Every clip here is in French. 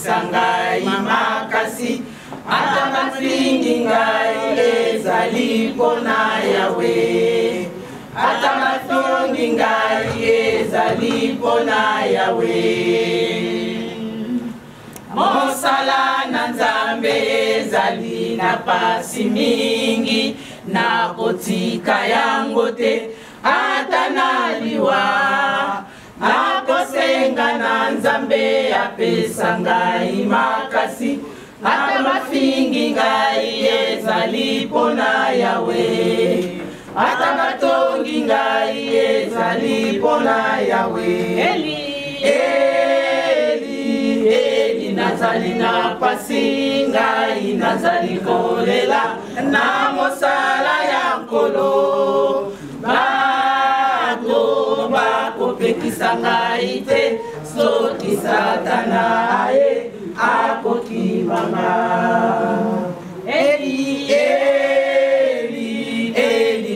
Sangai makasi atamafingi ngai ezali pona Yawe atamafingi ngai ezali pona Yawe mosala na Nzambe ezali na pasi mingi na kotika yango te atanaliwa nakosenga na Nzambe apesa ngai makasi atamafingi ngai ezali pona Yawe atamatongi ngai ezali pona Yawe Eli nazali na pasi ngai nazali kolela na mosala ya nkolo kopekisa ngai te soki Satana akokimanga Eli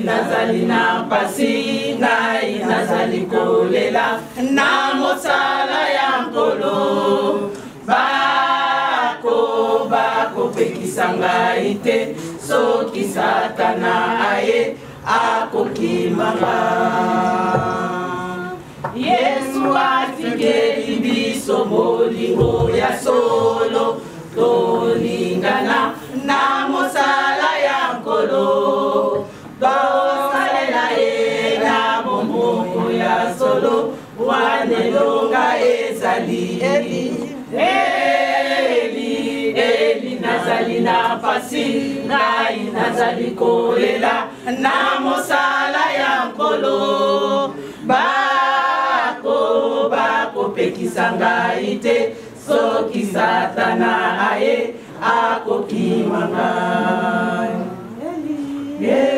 nazali na pasi ngai nazali kolela na mosala ya nkolo kopekisa ngai te soki Satana akokimanga Yesu atikeli biso molingo ya solo tolingana na mosala ya nkolo tosalela na bombongo ya solo wanelonga ezali Eli nazali na pasi ngai nazali kolela na mosala ya nkolo kopekisa ngai te soki Satana akokimanga Eli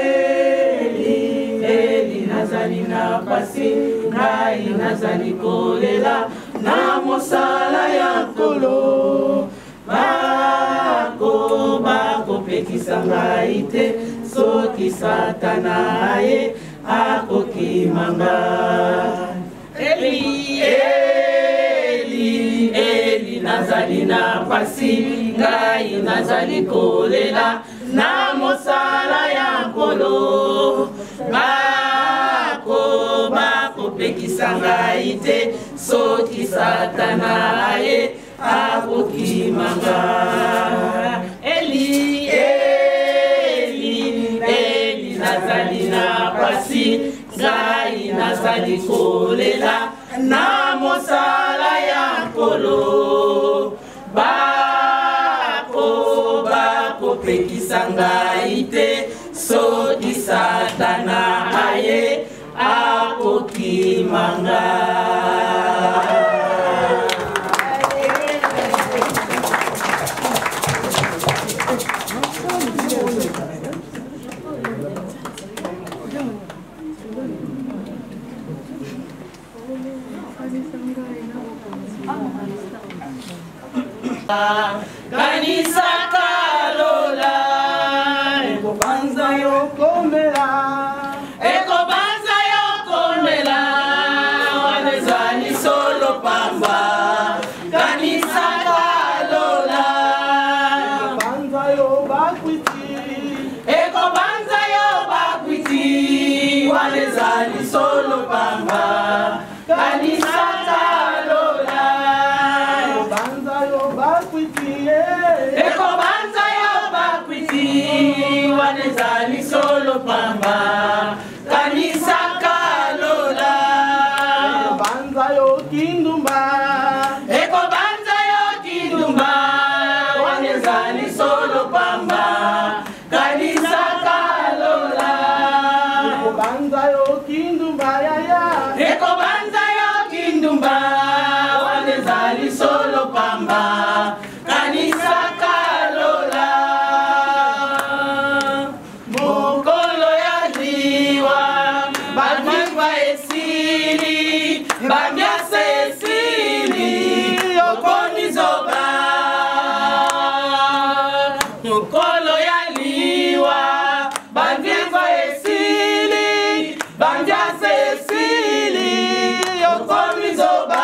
nazali na pasi ngai nazali kolela na mosala ya nkolo kopekisa ngai te soki Satana akokimanga Eli nazali na pasi ngai nazali kolela na mosala ya nkolo kopekisa ngai te soki Satana akokimanga Eli nazali na pasi ngai nazali kolela na mosala ya nkolo kopekisa ngai te soki Satana akokimanga kanisa kalola ekobanza yokomela ekobanza yokomela wanezani solo pamba kanisa kalola ekobanza yo bakwiti ekobanza yo bakwiti wanezani solo pamba kanisa kalola ekobanza yo bakwiti ekobanza yo bakwiti wanezani solo pamba kanisa kalola ekobanza yo kindumba ekobanza yo kindumba wanezani solo pamba kanisa kalola ekobanza yo kindumba yaya ekobanza yo kindumba wanezani solo pamba kanisa kalola mokolo ya liwa bamikwa esili bambiasa esili okonizoba mokolo ya liwa bamikwa esili bambiasa esili okonizoba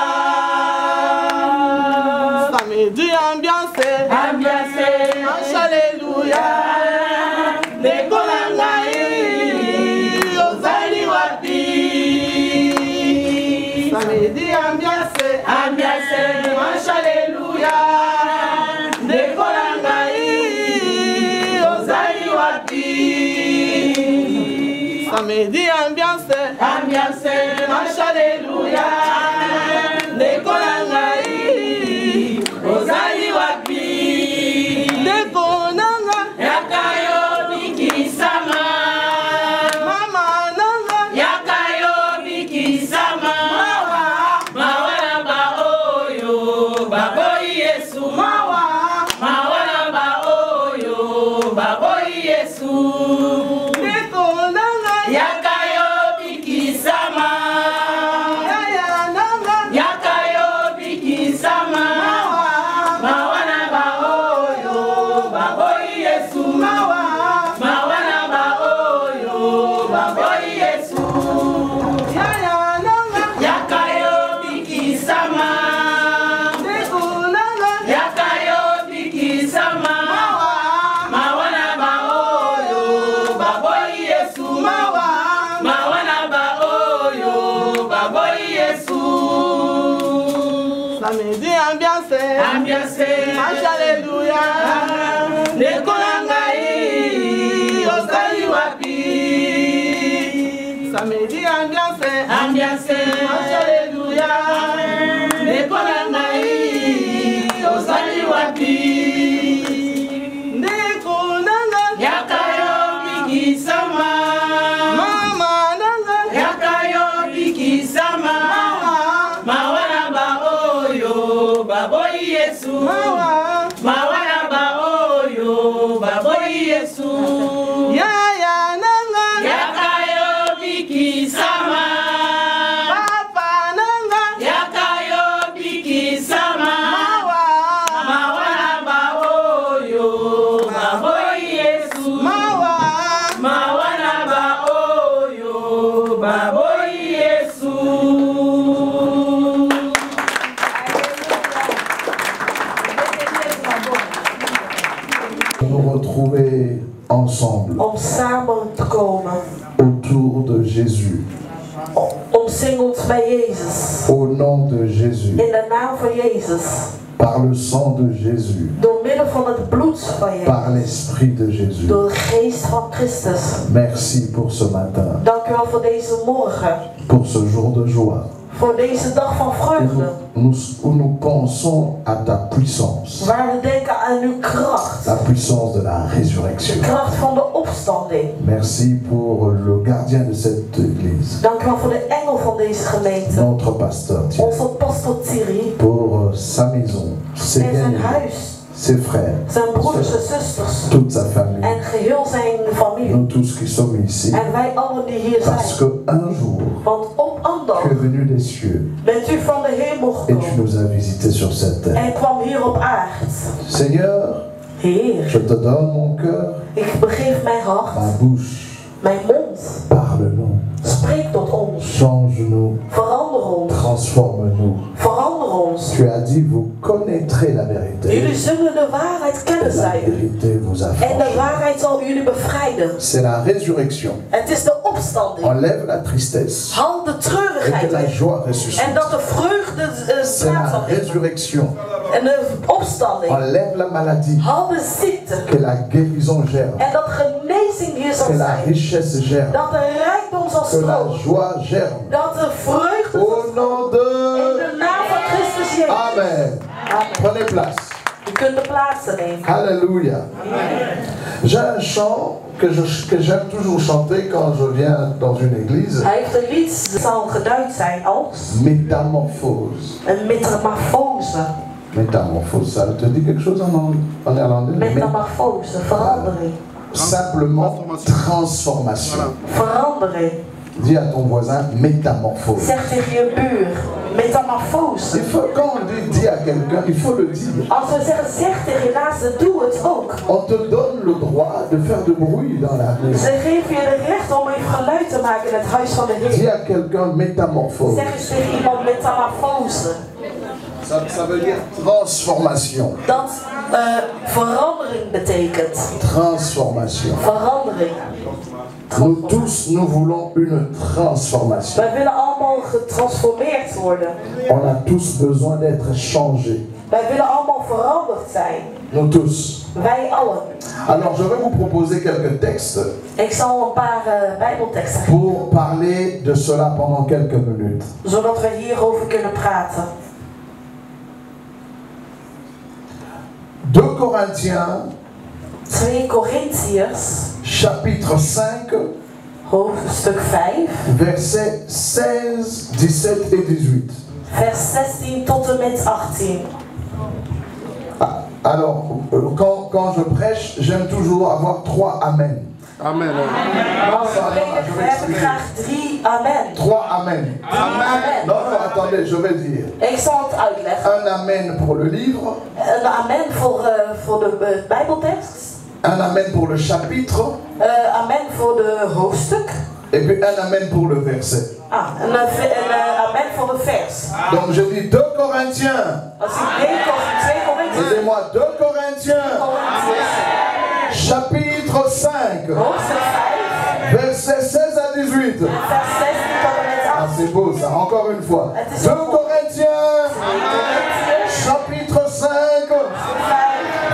samedi ambiance ambiance alléluia lekola ngai ozali wapi samedi ambiance ambiance alléluia lekola ngai ozali wapi samedi ambiance ambiance alléluia lekola ngai ozali wapi lekonanga yakayo bikisama mama nanga yakayo bikisama mawana ba oyo baboyi yesu mawana ba oyo baboyi yesu lekonanga yakayo bikisama yakayo bikisama mawana ba oyo baboyi yesu mawana ba oyo baboyi yesu yakayo bikisama yakayo bikisama mawana ba oyo baboyi yesu mawana ba oyo baboyi yesu samedi ambiance ambiance alléluia lekola ngai ozali wapi samedi ambiance ambiance alléluia lekola ngai ozali wapi ndekonanga yakayo bikisama mama nanga yakayo bikisama mawana ba oyo baboyi yesu mawana ba oyo baboyi yesu yaya nanga yakayo bikisama papa nanga yakayo bikisama mawana ba oyo baboyi yesu mawana ba oyo baboyi yesu. Nous retrouver ensemble om samen te komen, autour de Jésus, omsingeld bij Jezus, au nom de Jésus, in de naam van Jezus, par le sang de Jésus, door middel van het bloed van Jezus, par l'Esprit de Jésus. door de geest van Christus. Merci pour ce matin, Dank u wel voor deze morgen, pour ce jour de joie, voor deze dag van vreugde, où nous pensons à ta puissance, waar we denken aan uw kracht, la puissance de la de résurrection. kracht van de opstanding. Merci pour le gardien de cette église, Dank u wel voor de engel van deze gemeente, notre pasteur Thierry, onze pastor Thierry pour sa maison, ses en zijn bien-aimés, huis, ses frères, zijn broeders en zusters toute sa famille, en geheel zijn familie. nous tous qui sommes ici. En wij allen die hier Parce zijn. qu'un jour, Want op een dag tu es venu des cieux bent u van de hemel et tu gekomen nous as visités sur cette terre. en kwam hier op aard. Seigneur, Heer, je te donne mon cœur, ik begeef mijn ma hart, bouche. mijn mond. Parle-nous, Spreek tot ons. change-nous, Verander ons. transforme-nous. Verander ons. Tu as dit, vous connaîtrez la vérité. Jullie zullen de waarheid kennen, La zei u. vérité vous En de affranchit. waarheid zal jullie bevrijden. C'est la résurrection. Het is de opstanding. Enlève la tristesse Haal de et que treurigheid la weg. joie ressuscite. En dat de vreugde C'est plaats la zal nemen. résurrection. En de opstanding. Enlève la maladie, Haal de ziekte. que la guérison germe, En dat genezing hier zal que la zijn. richesse germe, Dat de rijkdom zal que la stromen. joie germe. Dat de vreugde zal Au nom In de... de naam van Christus Jezus. Amen. Amen. Prenez place. Je kunt de plaatsen nemen. Alléluia. J'ai un chant que j'aime toujours chanter quand je viens dans une église. Hij heeft een lied, dat zal geduid zijn als Métamorphose. een metamorfose. Métamorphose, ça te dit quelque chose en néerlandais? Metamorfose, verandering. Simplement transformation. Verandering. Dis à ton voisin métamorphose. Zeg tegen je buur, metamorfose. Il faut, quand on dit dis à quelqu'un, il faut le dire. Als we zeggen, zeg tegen je naaste, doe het ook. On te donne le droit de faire de bruit dans la maison. Ze geven je de recht om een geluid te maken in het huis van de Dis Heer. à quelqu'un métamorphose. Zeg eens tegen iemand metamorfose. Ça veut dire transformation. Dat verandering betekent. Transformation. Verandering. Nous tous, nous voulons une transformation. Wij willen allemaal getransformeerd worden. On a tous besoin d'être changés. Wij willen allemaal veranderd zijn. Nous tous. Wij allen. Alors, je vais vous proposer quelques textes Ik zal een paar bijbelteksten geven, pour parler de cela pendant quelques minutes. zodat we hierover kunnen praten. 2 Corinthiens, 2 Korintiërs, chapitre 5, hoofdstuk 5, versets 16, 17 et 18. vers 16 tot en met 18. Ah, alors, quand je prêche, j'aime toujours avoir 3 amen. Amen. Als ik predik, heb ik graag 3 amen. 3 amen. Amen. Non, non, attendez, je vais dire. Ik zal het uitleggen. Un amen pour le livre, Een amen voor de bijbeltekst. un amen pour le chapitre, Amen voor de hoofdstuk. et puis un amen pour le verset. Een amen voor de vers. Donc je dis 2 Corinthiens. Als ik 2 Korintiërs, Aidez-moi, 2 Corinthiens, chapitre 5, hoofdstuk 5, versets 16 à 18. vers 16 tot en met Ah, 18. c'est beau ça, encore une fois. 2 Corinthiens, chapitre 5,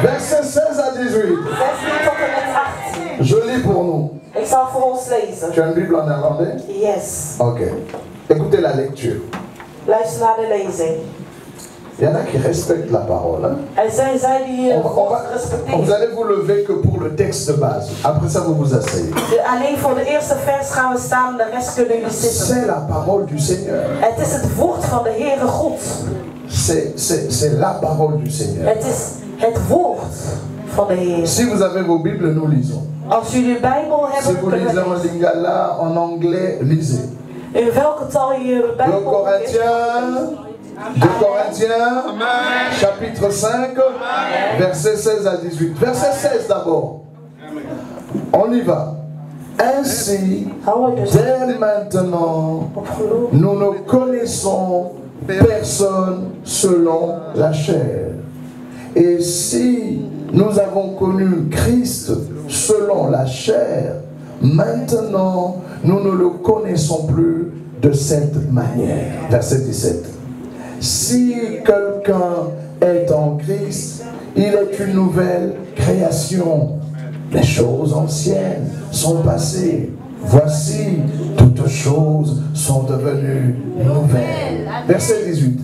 versets 16 à 18. 16 tot en met 18. Je lis pour nous. Ik zal voor ons lezen. Tu as une Bible en néerlandais? Yes. Ok. Écoutez la lecture. Luister naar de lezing. Il y en a qui respectent la parole. Hein? Er zijn zij die God Vous respecteren. allez vous lever que pour le texte de base. Après ça, vous vous asseyez. Alleen voor de eerste vers gaan we staan, de rest kunnen jullie zitten. C'est la parole du Seigneur. Het is het woord van de Heere God. C'est la parole du Seigneur. Het is het woord van de Heer. Si vous avez vos Bibles, nous lisons. Als jullie de Bijbel Si hebben, vous kunnen lisez we en lezen. lingala, en anglais, lisez. In welke taal je de 2 Bijbel Corinthiens, 2 Corinthiens, chapitre 5, verset 16 à 18. Verset 16 d'abord. On y va. Ainsi, dès maintenant, opgelopen. nous ne connaissons personne selon la chair. Et si nous avons connu Christ selon la chair, maintenant nous ne le connaissons plus de cette manière. Verset 17. Si quelqu'un est en Christ, il est une nouvelle création. Les choses anciennes sont passées. Voici, toutes choses sont devenues nouvelles. Verset 18.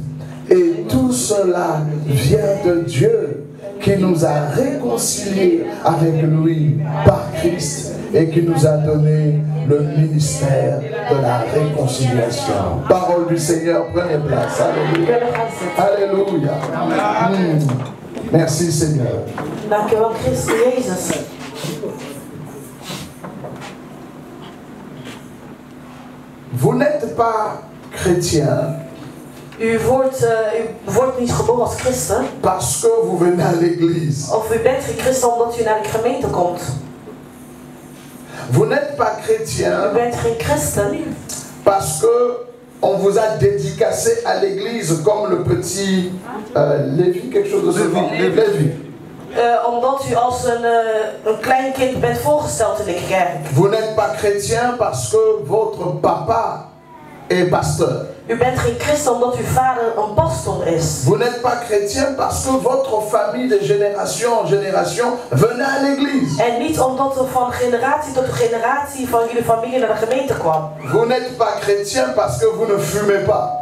Et tout cela vient de Dieu qui nous a réconciliés avec lui par Christ et qui nous a donné le ministère de la réconciliation. Parole du Seigneur, prenez place. Alléluia. Alléluia. Merci Seigneur. Dank u wel, Christus Jezus. Vous n'êtes pas chrétien U wordt niet geboren als christen. parce que vous venez à l'église. Of u bent geen christen omdat u naar de gemeente komt. Vous n'êtes pas chrétien U bent geen christen parce que on vous a dédicacé à l'église comme le petit Lévi, quelque chose de ce genre. Lévi. Omdat u als een klein kind bent voorgesteld in de kerk. Vous n'êtes pas chrétien parce que votre papa est pasteur. U bent geen christen omdat uw vader een pastor is. Vous n'êtes pas chrétien parce que votre famille de génération en génération venait à l'église. En niet omdat er van generatie tot generatie van jullie familie naar de gemeente kwam. Vous n'êtes pas chrétien parce que vous ne fumez pas.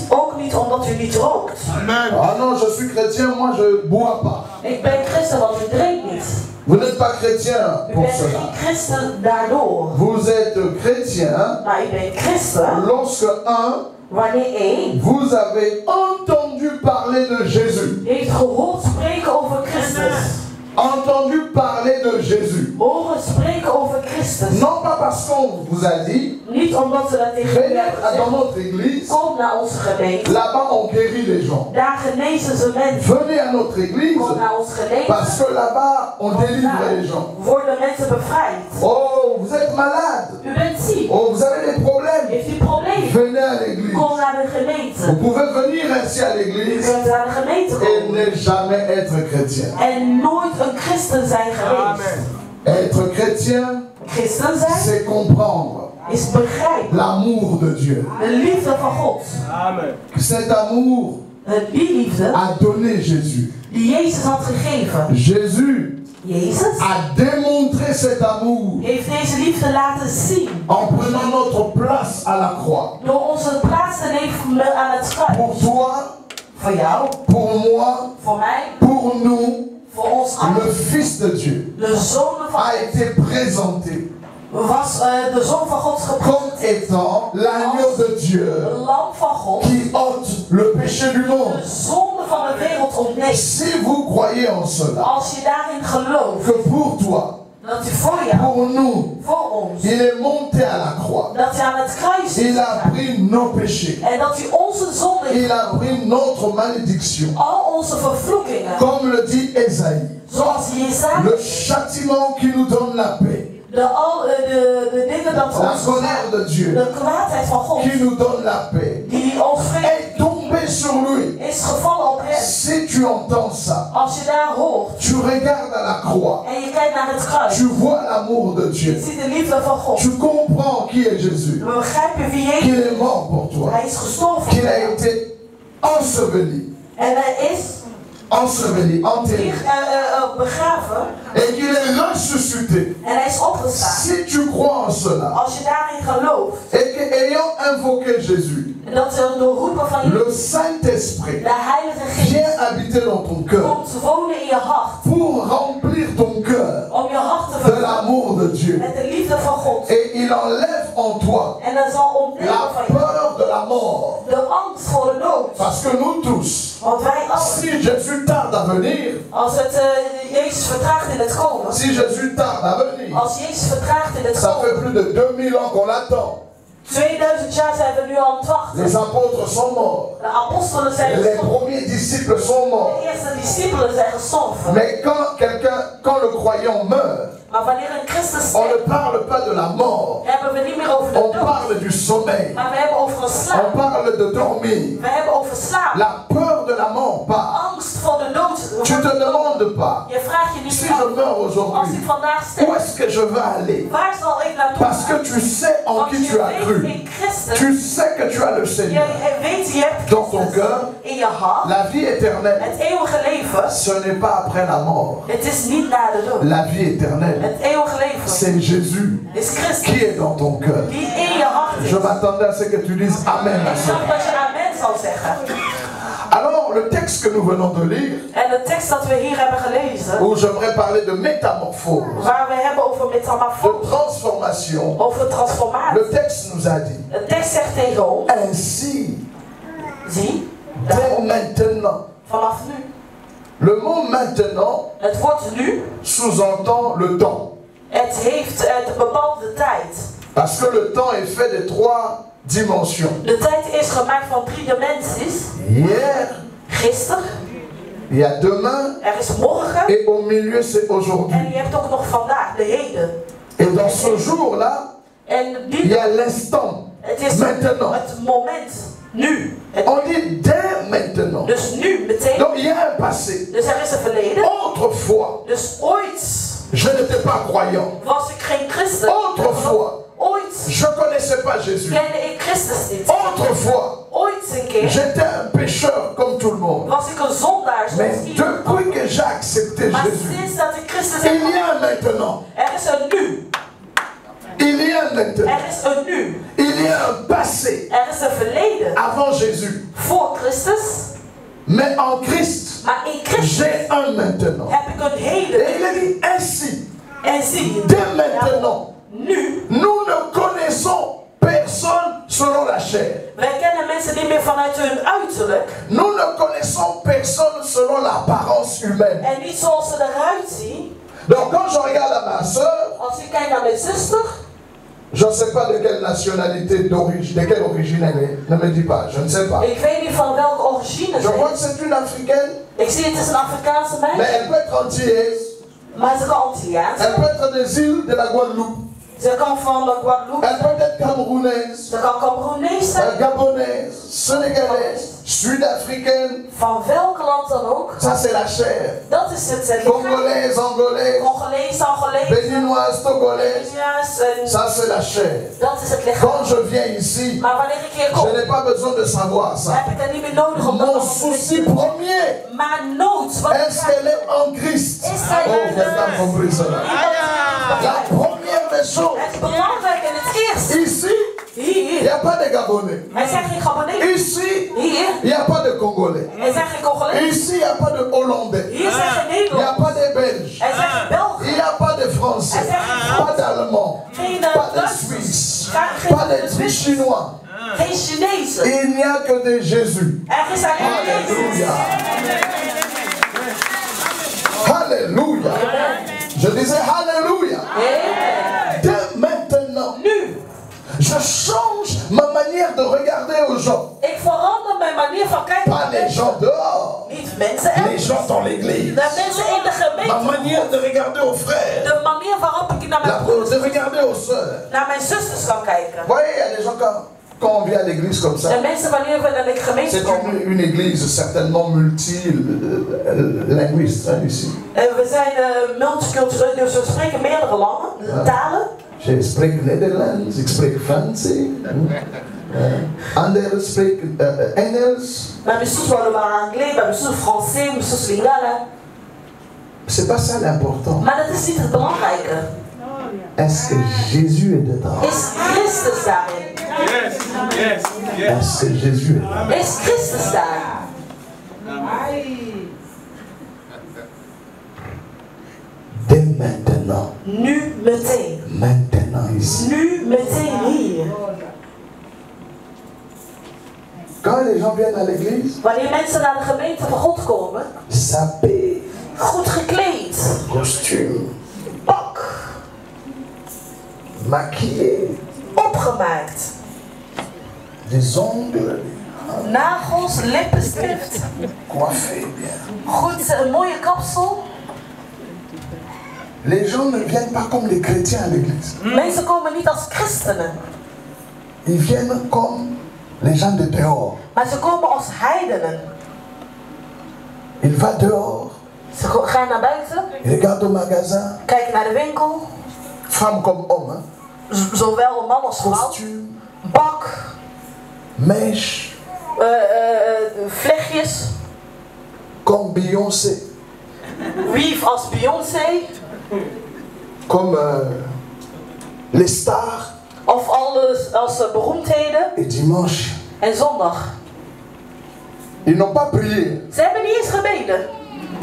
Ook niet omdat u niet rookt. Amen. Ah non, je suis chrétien, moi je bois pas. Ik ben christen want ik drink niet. Vous n'êtes pas chrétien U pour bent cela. geen christen daardoor. Vous êtes chrétien Maar u bent christen lorsque wanneer vous avez entendu parler de Jésus. heeft gehoord spreken over Christus. Entendu parler de Jésus. Horen spreken over Christus. Non pas parce qu'on vous a dit, Niet omdat ze dat tegen u venez hebben dans gezegd. notre église, Kom naar onze gemeente. là-bas on guérit les gens. Daar genezen ze mensen. Venez à notre église Kom naar onze gemeente. parce que là-bas on délivre les gens. Worden mensen bevrijd. Oh, vous êtes malade. U bent ziek. Oh, vous avez des problèmes. Heeft u problemen? Venez à l'église. Kom naar de gemeente. Vous pouvez venir ainsi à U l'église kunt naar de gemeente et komen. ne jamais être chrétien. En nooit een christen zijn geweest. Être chrétien, Christen zijn c'est comprendre is begrijpen. l'amour de Dieu. De liefde van God. Amen. Cet amour Die liefde a donné Jésus. die Jezus had gegeven. Jésus Jezus a démontré cet amour heeft deze liefde laten zien. en prenant notre place à la croix. Door onze plaats te nemen aan het Pour kruis. toi, Voor jou, pour moi, voor mij, pour nous, voor ons le allen. Fils de Dieu De Zoon van a été présenté was de Zoon van God comme gepresenteerd. étant l'agneau de Dieu De lam van God. qui ôte le péché du monde. De zonde van de wereld ontneemt. Si vous croyez en cela, Als je daarin gelooft. que pour toi, Dat u voor jou, pour nous, voor ons. il est monté à la croix. Dat u aan het kruis is Il a gegaan. pris nos péchés. En dat u onze zonde heeft. Il a pris notre malédiction. Al onze vervloekingen. Comme le dit Ésaïe, Zoals Jesaja. le châtiment qui nous donne la paix, De dingen dat la ons colère de Dieu de kwaadheid van God. qui nous donne la paix, Die ons vreemd est tombée sur lui. is gevallen op hem. Si tu entends ça, Als je daar hoort. tu regardes à la croix, En je kijkt naar het kruis. tu vois l'amour de Je Dieu. ziet de liefde van God. Tu comprends qui est Jésus, We begrijpen wie Jezus qu'il is. est mort pour toi, Hij is gestorven. qu'il a été enseveli, En hij is enseveli, enterré, hier begraven. et qu'il est ressuscité. En hij is opgestaan. Si tu crois en cela, Als je daarin gelooft. et qu'ayant invoqué Jésus, Dat er door roepen van le Jezus. Saint-Esprit De Heilige Geest. vient habiter dans ton cœur Komt wonen in je hart. pour remplir ton cœur Om je hart te de vervullen. l'amour de Dieu. Met de liefde van God. Et il enlève en toi En dat zal ontnemen la van je. peur de la mort. De angst voor de dood. Parce que nous tous, Want wij allen. si Jésus tarde à venir, Als het Jezus vertraagt in het komen. si Jésus tarde à venir, Als Jezus vertraagt in het ça fait komen. plus de 2000 ans qu'on l'attend. 2000 jaar zijn we nu al aan het wachten. Les apôtres sont morts. De apostelen zijn Les gestorven. premiers disciples sont morts. De eerste discipelen zijn gestorven. Mais quand le croyant meurt, Maar wanneer een christen on sterft, ne parle pas de la mort. hebben we niet meer over de On dood. parle du sommeil. Maar we hebben over een On slaap. parle de dormir. We hebben over slaap. La peur de la mort part. Angst voor de dood. Tu te demandes pas, Je vraagt je niet si meer je af. meurs Als ik aujourd'hui, vandaag où sterf, est-ce que je vais aller? waar zal ik naartoe Parce que gaan? tu sais en Want qui je tu as weet cru. in Christus. Tu sais que tu as le Je Seigneur. weet, je hebt Dans ton Christus cœur, in je hart. la vie éternelle, Het eeuwige leven. ce n'est pas après la mort. Het is niet na de dood. La vie éternelle, Het eeuwige leven c'est Jésus is Christus. qui est dans ton cœur. Die in je hart is. Je m'attendais à ce que tu dises Amen à Ik ça. dacht dat je amen zou zeggen. Alors, le texte que nous venons de lire, En de tekst dat we hier hebben gelezen, où j'aimerais parler de métamorphose, waar we hebben over de metamorfose, transformation, over transformatie. le texte nous a dit, De tekst zegt tegen ons, ainsi, zie, dès maintenant, vanaf nu, Le mot maintenant Het woord nu, sous-entend le temps. het bepaalt de tijd. Parce que le temps est fait de 3 dimensions. De tijd is gemaakt van 3 dimensies. Hier, Gisteren, il y a demain, er is morgen et au milieu c'est aujourd'hui. en je hebt ook nog vandaag, de heden. Et dans ce jour-là, En il y a l'instant, het is maintenant. het moment, nu. On dit dès maintenant. Dus nu, meteen. Donc il y a un passé. Dus er is een verleden. Autrefois, Dus ooit je n'étais pas croyant. was ik geen christen. Autrefois, Ooit je ne connaissais pas Jésus. kende ik Christus niet. Autrefois, Ooit een keer j'étais un pécheur comme tout le monde. was ik een zondaar Mais zoals iedereen. depuis que j'ai accepté Maar Jésus, sinds dat ik Christus heb, il y a un maintenant. er is een nu. Il y a un maintenant. Er is een nu. Il y a un passé Er is een verleden avant Jésus. voor Christus. Mais en Christ, Maar in Christus j'ai un maintenant. heb ik een Et heden. il est dit ainsi, En zie je, dès maintenant, nu. nous ne connaissons personne selon la chair. Wij kennen mensen niet meer vanuit hun uiterlijk. Nous ne connaissons personne selon l'apparence humaine. En niet zoals ze eruit zien. Donc quand je regarde à ma soeur, Als ik kijk naar mijn zuster. je ne sais pas de quelle nationalité, de quelle origine elle est. Ne me dis pas, je ne sais pas. Ik weet niet van welke origine Je ze crois que is. c'est une Africaine, Ik zie het is een Afrikaanse mais meisje. elle peut être antillaise. Maar ze kan Antilliaans. Elle peut être des îles de la Guadeloupe. Ze kan van de Guadeloupe. Elle peut être camerounaise, Ze kan Cameroenees zijn. gabonaise, sénégalaise, sud-africaine. Van welk land dan ook. Ça c'est la chair. Dat is het lichaam. Congolaise, angolaise, Congolees, Angolees. béninoise, togolaise. Keniaans en Ça c'est la chair. dat is het lichaam. Quand je viens ici, Maar wanneer ik hier kom, je n'ai pas besoin de savoir ça. heb ik het niet meer nodig om dat Mon te souci weten. premier, Maar nood, wat est-ce qu'elle est en Christ? Is zij Oh, vous n'avez pas compris cela. La première des choses, Het is belangrijk en het eerst. ici, il n'y Hier, a pas de Gabonais. er zijn geen Gabonees. Ici, Hier, il n'y a pas de Congolais. er zijn geen Congolees. Ici, il n'y a pas de Hollandais. Hier zijn geen Il n'y a Nederlanders. pas de Belges. Er zijn geen Il Belgen. n'y a pas de Français. Pas d'Allemands. Geen Pas de Duitsers. Suisses. Geen Pas de Chinois. Geen Chinezen. Il n'y a que de Jésus. Er is alleen Alléluia. Jezus. Alléluia. Je disais Alléluia. Amen. Dès maintenant, Nu, je change ma manière de regarder aux gens. ik verander mijn manier van kijken Pas naar les mensen. gens dehors. Niet mensen Les elders. gens dans l'église. De mensen in de Ma gemeente. manière de regarder aux frères. De manier waarop ik naar mijn broers, De regarder aux sœurs. naar mijn zusters kan kijken. Vous voyez, il y a des gens quand on vient à l'église comme ça. De mensen wanneer we naar de gemeente C'est komen. une église certainement multilinguiste hein, ici. We zijn multicultureel, dus we spreken meerdere landen, talen. Je spreek Nederlands, ik spreek Frans. Anderen spreken Engels. Maar mijn zus parle anglais, mijn zus français, mijn zus lingala. C'est pas ça l'important. Maar dat is niet het belangrijke. Est-ce que Jésus est dedans? Is Christus daarin? Yes, yes, yes. Est-ce que Jésus est dedans? Is Christus daar? Dès maintenant. Nu meteen. Maintenant ici. Nu meteen hier. Quand les gens viennent à l'église, Wanneer mensen naar de gemeente van God komen, sapé, goed gekleed, costume, pak, maquillé, opgemaakt, des ongles, nagels, lippenstift, coiffé bien. goed, een mooie kapsel. Les gens ne viennent pas comme les chrétiens à l'église. Mensen komen niet als christenen, Ils viennent comme les gens de dehors. maar ze komen als heidenen. Ils vont dehors, Ze gaan naar buiten, ils regardent au magasin, kijken naar de winkel, femmes comme hommes, hein. zowel man als vrouw, Costume, bak, mèche, vlechtjes, comme Beyoncé, weave als Beyoncé, comme les stars. of alles als beroemdheden. Et dimanche, En zondag. ils n'ont pas prié. Ze hebben niet eens gebeden.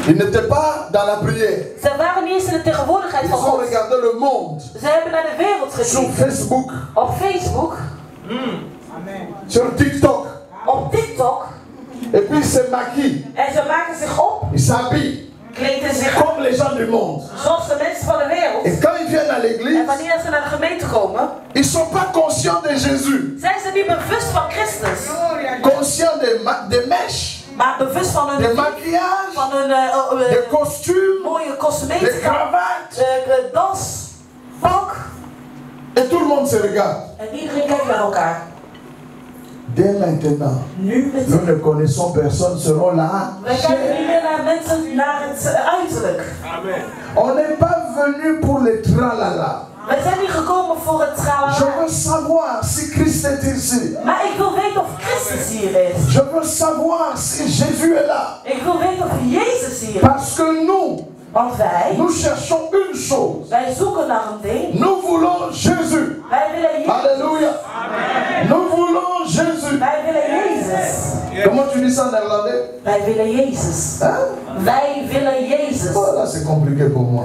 Ils n'étaient pas dans la prière. Ze waren niet eens in de tegenwoordigheid Ils van ont God. regardé le monde Ze hebben naar de wereld sur gezien. Facebook, Op Facebook, sur TikTok. op TikTok. Et puis ils se maquillent. En ze maken zich op, Ils s'habillent kleden zich comme les gens du monde. zoals de mensen van de wereld. Et quand ils viennent à l'église, En wanneer ze naar de gemeente komen, ils ne sont pas conscients de Jésus. zijn ze niet bewust van Christus. Conscients des mèches, Maar bewust van hun, des maquillages, van hun des costumes, mooie des cosmetica, cravates. de das, pak. Et tout le monde se regarde. En iedereen kijkt naar elkaar. Dès maintenant, Nu met nous ne connaissons personne selon la wij kijken chair. niet meer naar mensen, naar het uiterlijk. Amen. On n'est pas venu pour les tralala. Wij zijn niet gekomen voor het Je tralala. veux savoir si Christ est ici. Maar ik wil weten of Christus hier is. Je veux savoir si Jésus est là. Ik wil weten of Jezus hier is. Parce que Want wij nous cherchons une chose. wij zoeken naar een ding. Nous voulons Jésus. Wij willen Jezus. Alléluia. Nous voulons Jésus. Wij willen Jezus. Comment tu dis ça en néerlandais? Wij willen Jezus. Hein? Wij willen Jezus. Oh, là, c'est compliqué pour moi.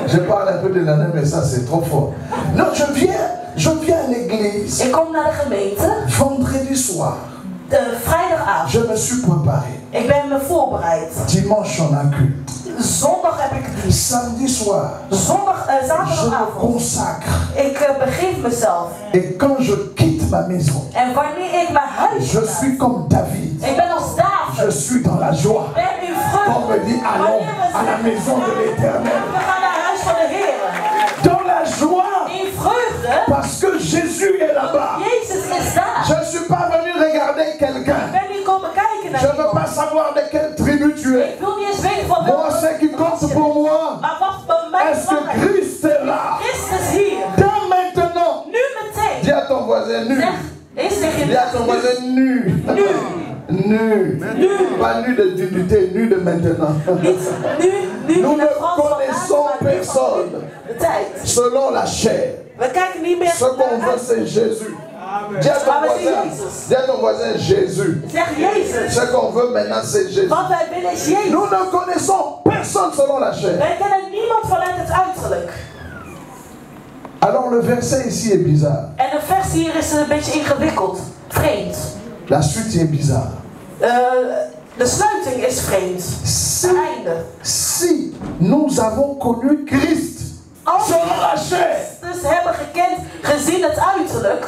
Je parle un peu de l'année, mais ça, c'est trop fort. Non, je viens à l'église. Ik kom naar de gemeente. Vendredi soir, Vrijdagavond. je me suis préparé. Ik ben me voorbereid. Dimanche, on a culte. Zondag heb ik dienst. Samedi soir, je me Zaterdagavond. consacre. Ik begeef mezelf. Et quand je quitte ma maison, En wanneer ik mijn huis je verlaat, suis comme David. ik ben als David. Je suis dans la joie. Ik ben in On me vreugde. dit, allons à la maison de l'Éternel. We gaan naar het huis van de Heer. Dans la joie, In vreugde. parce que Jésus est là-bas. Jezus is daar. Je ne suis pas venu regarder quelqu'un. Ik ben niet komen kijken naar Je ne veux iemand. pas savoir de quelle tribu tu es. Ik wil niet eens weten van Moi, welke. ce qui compte pour moi, Maar wat bij mij est-ce que belangrijk is. Christ est là? Christus hier. Dès maintenant, Nu meteen. dis à ton voisin nu. Zeg, eens zeg je Dis à ton voisin nu. nu. Nu. Pas nu de dignité, nu de maintenant. Niet nu Nous in ne het Frans van connaissons later, maar nu van personne nu. De tijd. selon la chair. We kijken niet meer Ce qu'on naar veut, c'est Jésus. Dis à ton voisin, dis à ton voisin Jésus. Zeg Jezus. Ce qu'on veut maintenant, c'est Jésus. Wat wij willen is Jezus. Nous ne connaissons personne selon la chair. Wij kennen niemand vanuit het uiterlijk. Alors le verset ici est bizarre. En de vers hier is een beetje ingewikkeld. Vreemd. La suite est bizarre. De sluiting is vreemd. Si, Het einde. si nous avons connu Christ Als selon la chair, we Christus hebben gekend gezien het uiterlijk.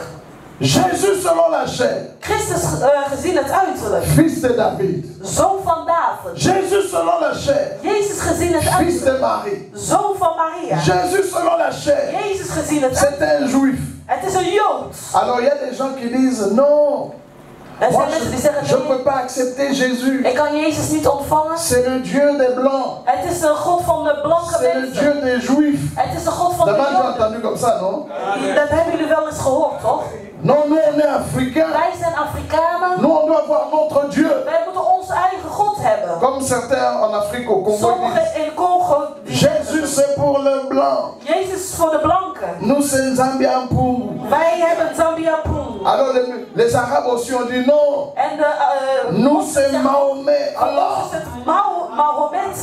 Jésus selon la chair, Christus gezien het uiterlijk. fils de David. Zoon van David. Jésus selon la chair, Jezus gezien het fils uiterlijk. de Marie. Zoon van Maria. Jésus selon la chair, Jezus gezien het uiterlijk. c'est un juif. Het is een Jood. Alors il y a des gens qui disent non, Er moi zijn mensen die zeggen je ne nee, peux pas accepter Jésus. ik kan Jezus niet ontvangen. C'est le Dieu des Blancs. Het is de God van de blanke C'est le mensen. Dieu des Juifs. Het is de God van de D'abord, j'ai Joden. entendu comme ça, non? Dat hebben jullie wel eens gehoord, toch? Non, nous on est africains. Wij zijn Afrikanen. Nous on doit avoir notre Dieu. Wij moeten onze eigen God hebben. Comme certains en Afrique, au Congo, ils disent Sommigen in Congo. Jésus c'est pour le blanc. Jezus is voor de blanken. Nous c'est Zambia pour. Wij hebben Zambia Poen. Alors les Arabes aussi ont dit non. En de Nous c'est Mahomet. Ons Allah. is het Mohammed.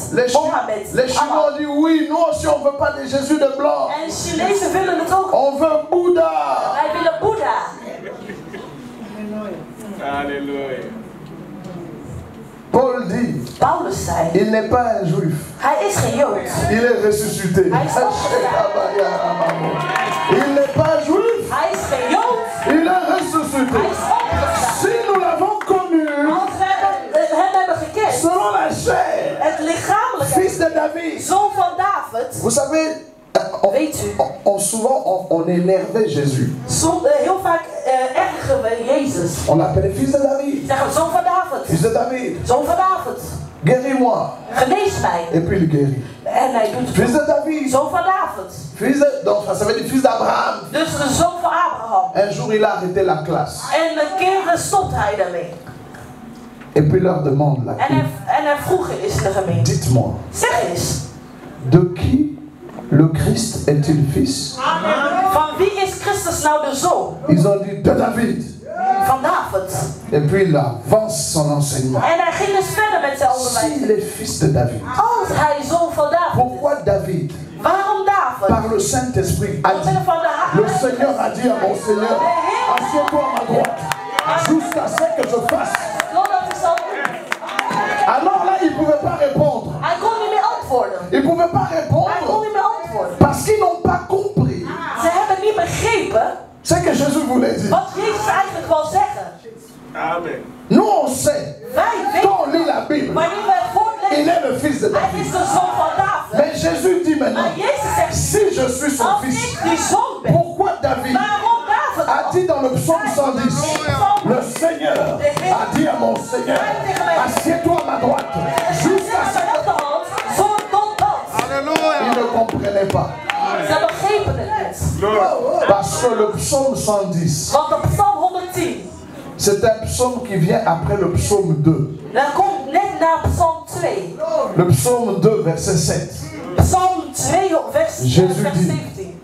Les Chinois ont dit oui, nous aussi on ne veut pas de Jésus de blanc. En Chinezen willen het ook. On veut Bouddha. Wij willen Boeddha. Alléluia. Paul dit, Paulus zei, il n'est pas un juif. hij is geen Jood. Il est ressuscité. Hij is opgestaan. Il n'est pas juif. Hij is geen Jood. Il est ressuscité. Hij is opgestaan. Si nous l'avons connu Als we hem hebben gekend, selon la chair, het lichamelijke, fils de David. zoon van David, Vous savez, weet u, souvent on énervait Jésus. heel vaak ergeren we Jezus. On l'appelait fils de David. Zeggen we, zoon van David, Fils de David. zoon van David, Guéris-moi. genees mij. Et puis il guérit. En hij doet Fils het. de David. Zoon van David. Fils de, donc ça veut dire fils d'Abraham. Dus de zoon van Abraham. Un jour il a arrêté la classe. En een keer stopt hij daarmee. Et puis il leur demande là. En hij vroeg eens in de gemeente. Dites-moi, Zeg eens, de qui le Christ est-il fils? van wie is Christus nou de zoon? Ils ont dit de David. Van David. Et puis il avance son enseignement. En hij ging dus verder met zijn onderwijs. S'il est fils de David, Als hij zoon van David is. pourquoi David, Waarom David? par le Saint-Esprit, a dit, Omwille van de le Seigneur a dit à mon Seigneur, assieds-toi à ma droite, jusqu'à ce que je fasse. Totdat ik zal Nous on sait, quand on lit la Bible, Wanneer we het il voorlezen, est le fils de hij David. is de zoon van David. Mais Jésus dit maintenant, Maar Jezus zegt, si je suis son als fils, ik die zoon ben, pourquoi David waarom David a dit dans le psaume 110, le Seigneur a dit à mon Seigneur, assieds-toi à ma droite, jusqu'à ce que... Zo'n tot dat. Il ne comprenait pas. Ze begrepen het niet. Parce que le psaume 110, Want de psalm 110, c'est un psaume qui vient après le psaume 2. dat komt net na psalm 2. Le psaume 2, verset 7. Psalm 2, vers Jésus 17.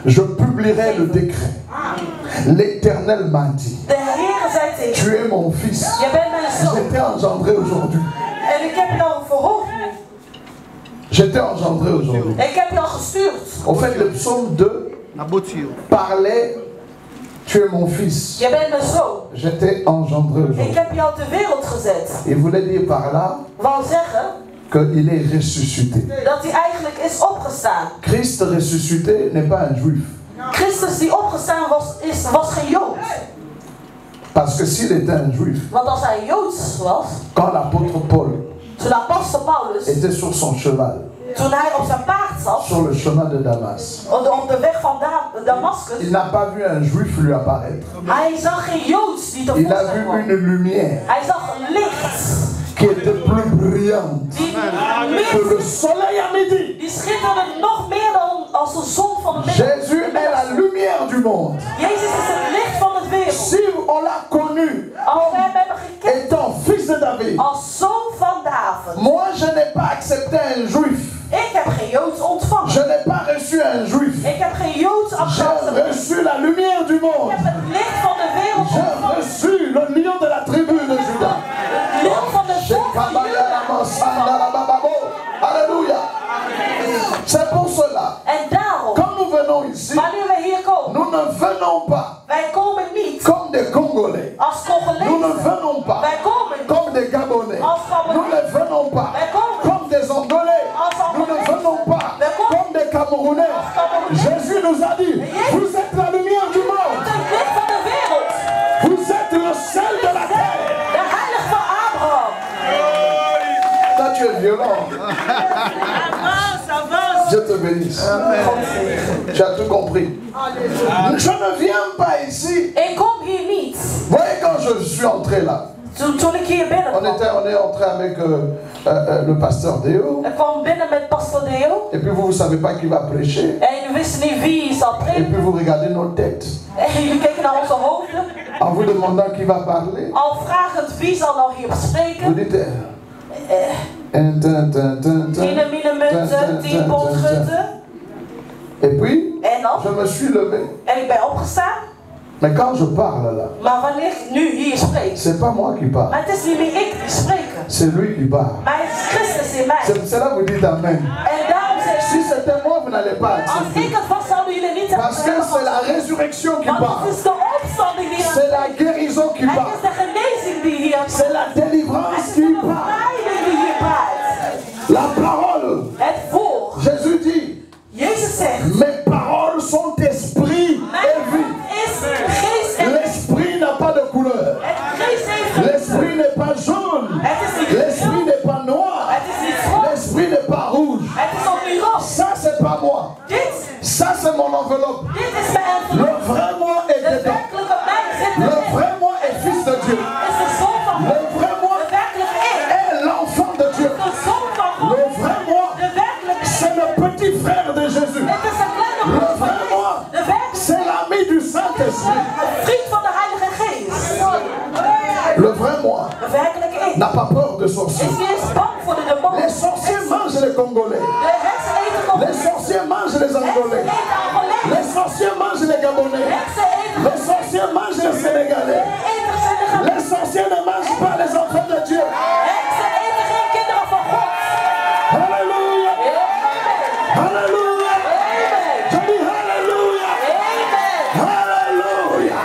Je publierai le décret. L'Éternel m'a dit, De Heer zei tegen tu es mon fils. je bent mijn zoon. J'étais engendré aujourd'hui. En ik heb je al verhoogd nu. J'étais engendré aujourd'hui. Ik heb je al gestuurd. En fait, le psaume 2 parlait, tu es mon fils. Je bent mijn zoon. J'étais engendré Ik aujourd'hui. heb je al ter wereld gezet. Il voulait dire par là Wou zeggen qu'il est ressuscité. dat hij eigenlijk is opgestaan. Christ ressuscité n'est pas un juif. Christus die opgestaan was geen Jood. Parce que s'il était un juif, Want als hij Joods was, quand l'apôtre Paul toen de apostel Paulus, était sur son cheval, toen hij op zijn paard zat, sur le chemin de Damas, op de weg van Damascus, il n'a pas vu un juif lui apparaître. hij zag geen Joods die Il a tevoorschijn vu kwam. une lumière Hij zag een licht qui était plus brillante die que le soleil à midi. die schitterde nog meer dan als de zon van de middag. Jésus est la lumière du monde. Jezus is het licht van het wereld. Si on l'a connu Als we hem hebben gekend étant fils de David, als zoon van David. moi je n'ai pas accepté un juif. Ik heb geen Joods ontvangen. Je n'ai pas reçu un juif. Ik heb geen Joods J'ai afkomstig. reçu la lumière du Ik monde. heb het licht van de wereld J'ai ontvangen. reçu le lion de la tribu de Juda. Het licht van de volk van Juda. Alléluia. C'est pour cela, En daarom, quand nous venons ici, wanneer we hier komen, nous ne venons pas wij komen niet comme des Congolais. als Nous ne Congolezen. venons pas Wij komen niet comme des Gabonais. Nous ne venons pas comme des Angolais. Nous ne venons pas comme des Camerounais. Jésus nous a dit, vous êtes la lumière du monde. het licht van de wereld. Vous êtes le sel de la terre. De heilige van Abraham. Là, tu es violent. Dieu te bénisse. Tu as tout compris. Je ne viens pas ici. Ik kom hier niet. Vous voyez, quand je suis entré là, Toen ik hier on binnenkwam. est entré avec le pasteur Déo. Ik kwam binnen met pastor Deo. Et puis vous ne savez pas qui va prêcher. En jullie wisten niet wie zal Et puis prediken. vous regardez nos têtes. En jullie keken naar onze hoofden. En vous demandant qui va parler. Al vragend wie zal nou hier Vous spreken. dites. Tienen, mine, munten, 10 pond gutten. Et puis, En dan? je me suis levé. En ik ben opgestaan. Mais quand je parle là, Maar wanneer ik nu hier spreek. c'est pas moi qui parle. Maar het is niet meer ik die spreek. C'est lui qui parle. Maar het is Christus in mij. C'est pour cela que vous dites Amen. En daarom zeg Si ik. c'était moi, vous n'allez pas Als accepter. ik het was, zouden jullie niet Parce que c'est la résurrection qui Want het parle. is de opstanding die C'est la guérison qui Het parle. is de genezing die hier C'est la Het délivrance is qui de parle. bevrijding die hier praat. La parole. Het woord. Jésus dit, Jezus zegt. mes paroles sont esprit et vie. Is geest en L'esprit n'a pas de couleur. het geest heeft. L'esprit n'est pas jaune. Het is niet L'esprit n'est pas noir. Het is niet zwart. L'esprit n'est pas rouge. Het is ook niet rood. Ça, c'est pas moi. Dit. Ça, c'est mon enveloppe. Dit is mijn Le envelop. vrai moi est De dedans. werkelijke mij zit Le erin. vrai moi est fils de Dieu. Is de zoon van Le God. vrai moi De werkelijke ik. est l'enfant de Dieu. De zoon van God. Le vrai moi, De werkelijke ik. c'est le petit frère de Jésus. Het is een kleine Le broer van vrai moi, Jezus. De werkelijke c'est l'ami du Saint-Esprit. vriend van de Heilige Geest. Le vrai moi De werkelijke ik. n'a pas peur de sorciers. Is niet eens bang voor de demon. Les sorciers mangent les Congolais. De heksen eten Les Congolezen. sorciers mangent les Heksen Angolais. eten Angolezen. Les sorciers mangent les Gabonais. Heksen eten Les sorciers mangent les Sénégalais. Senegal. Les sorciers ne mangent pas les enfants de Dieu. Heksen eten geen kinderen van God. Alléluia. Alléluia. Amen. Je dis Alléluia. Amen. Alléluia.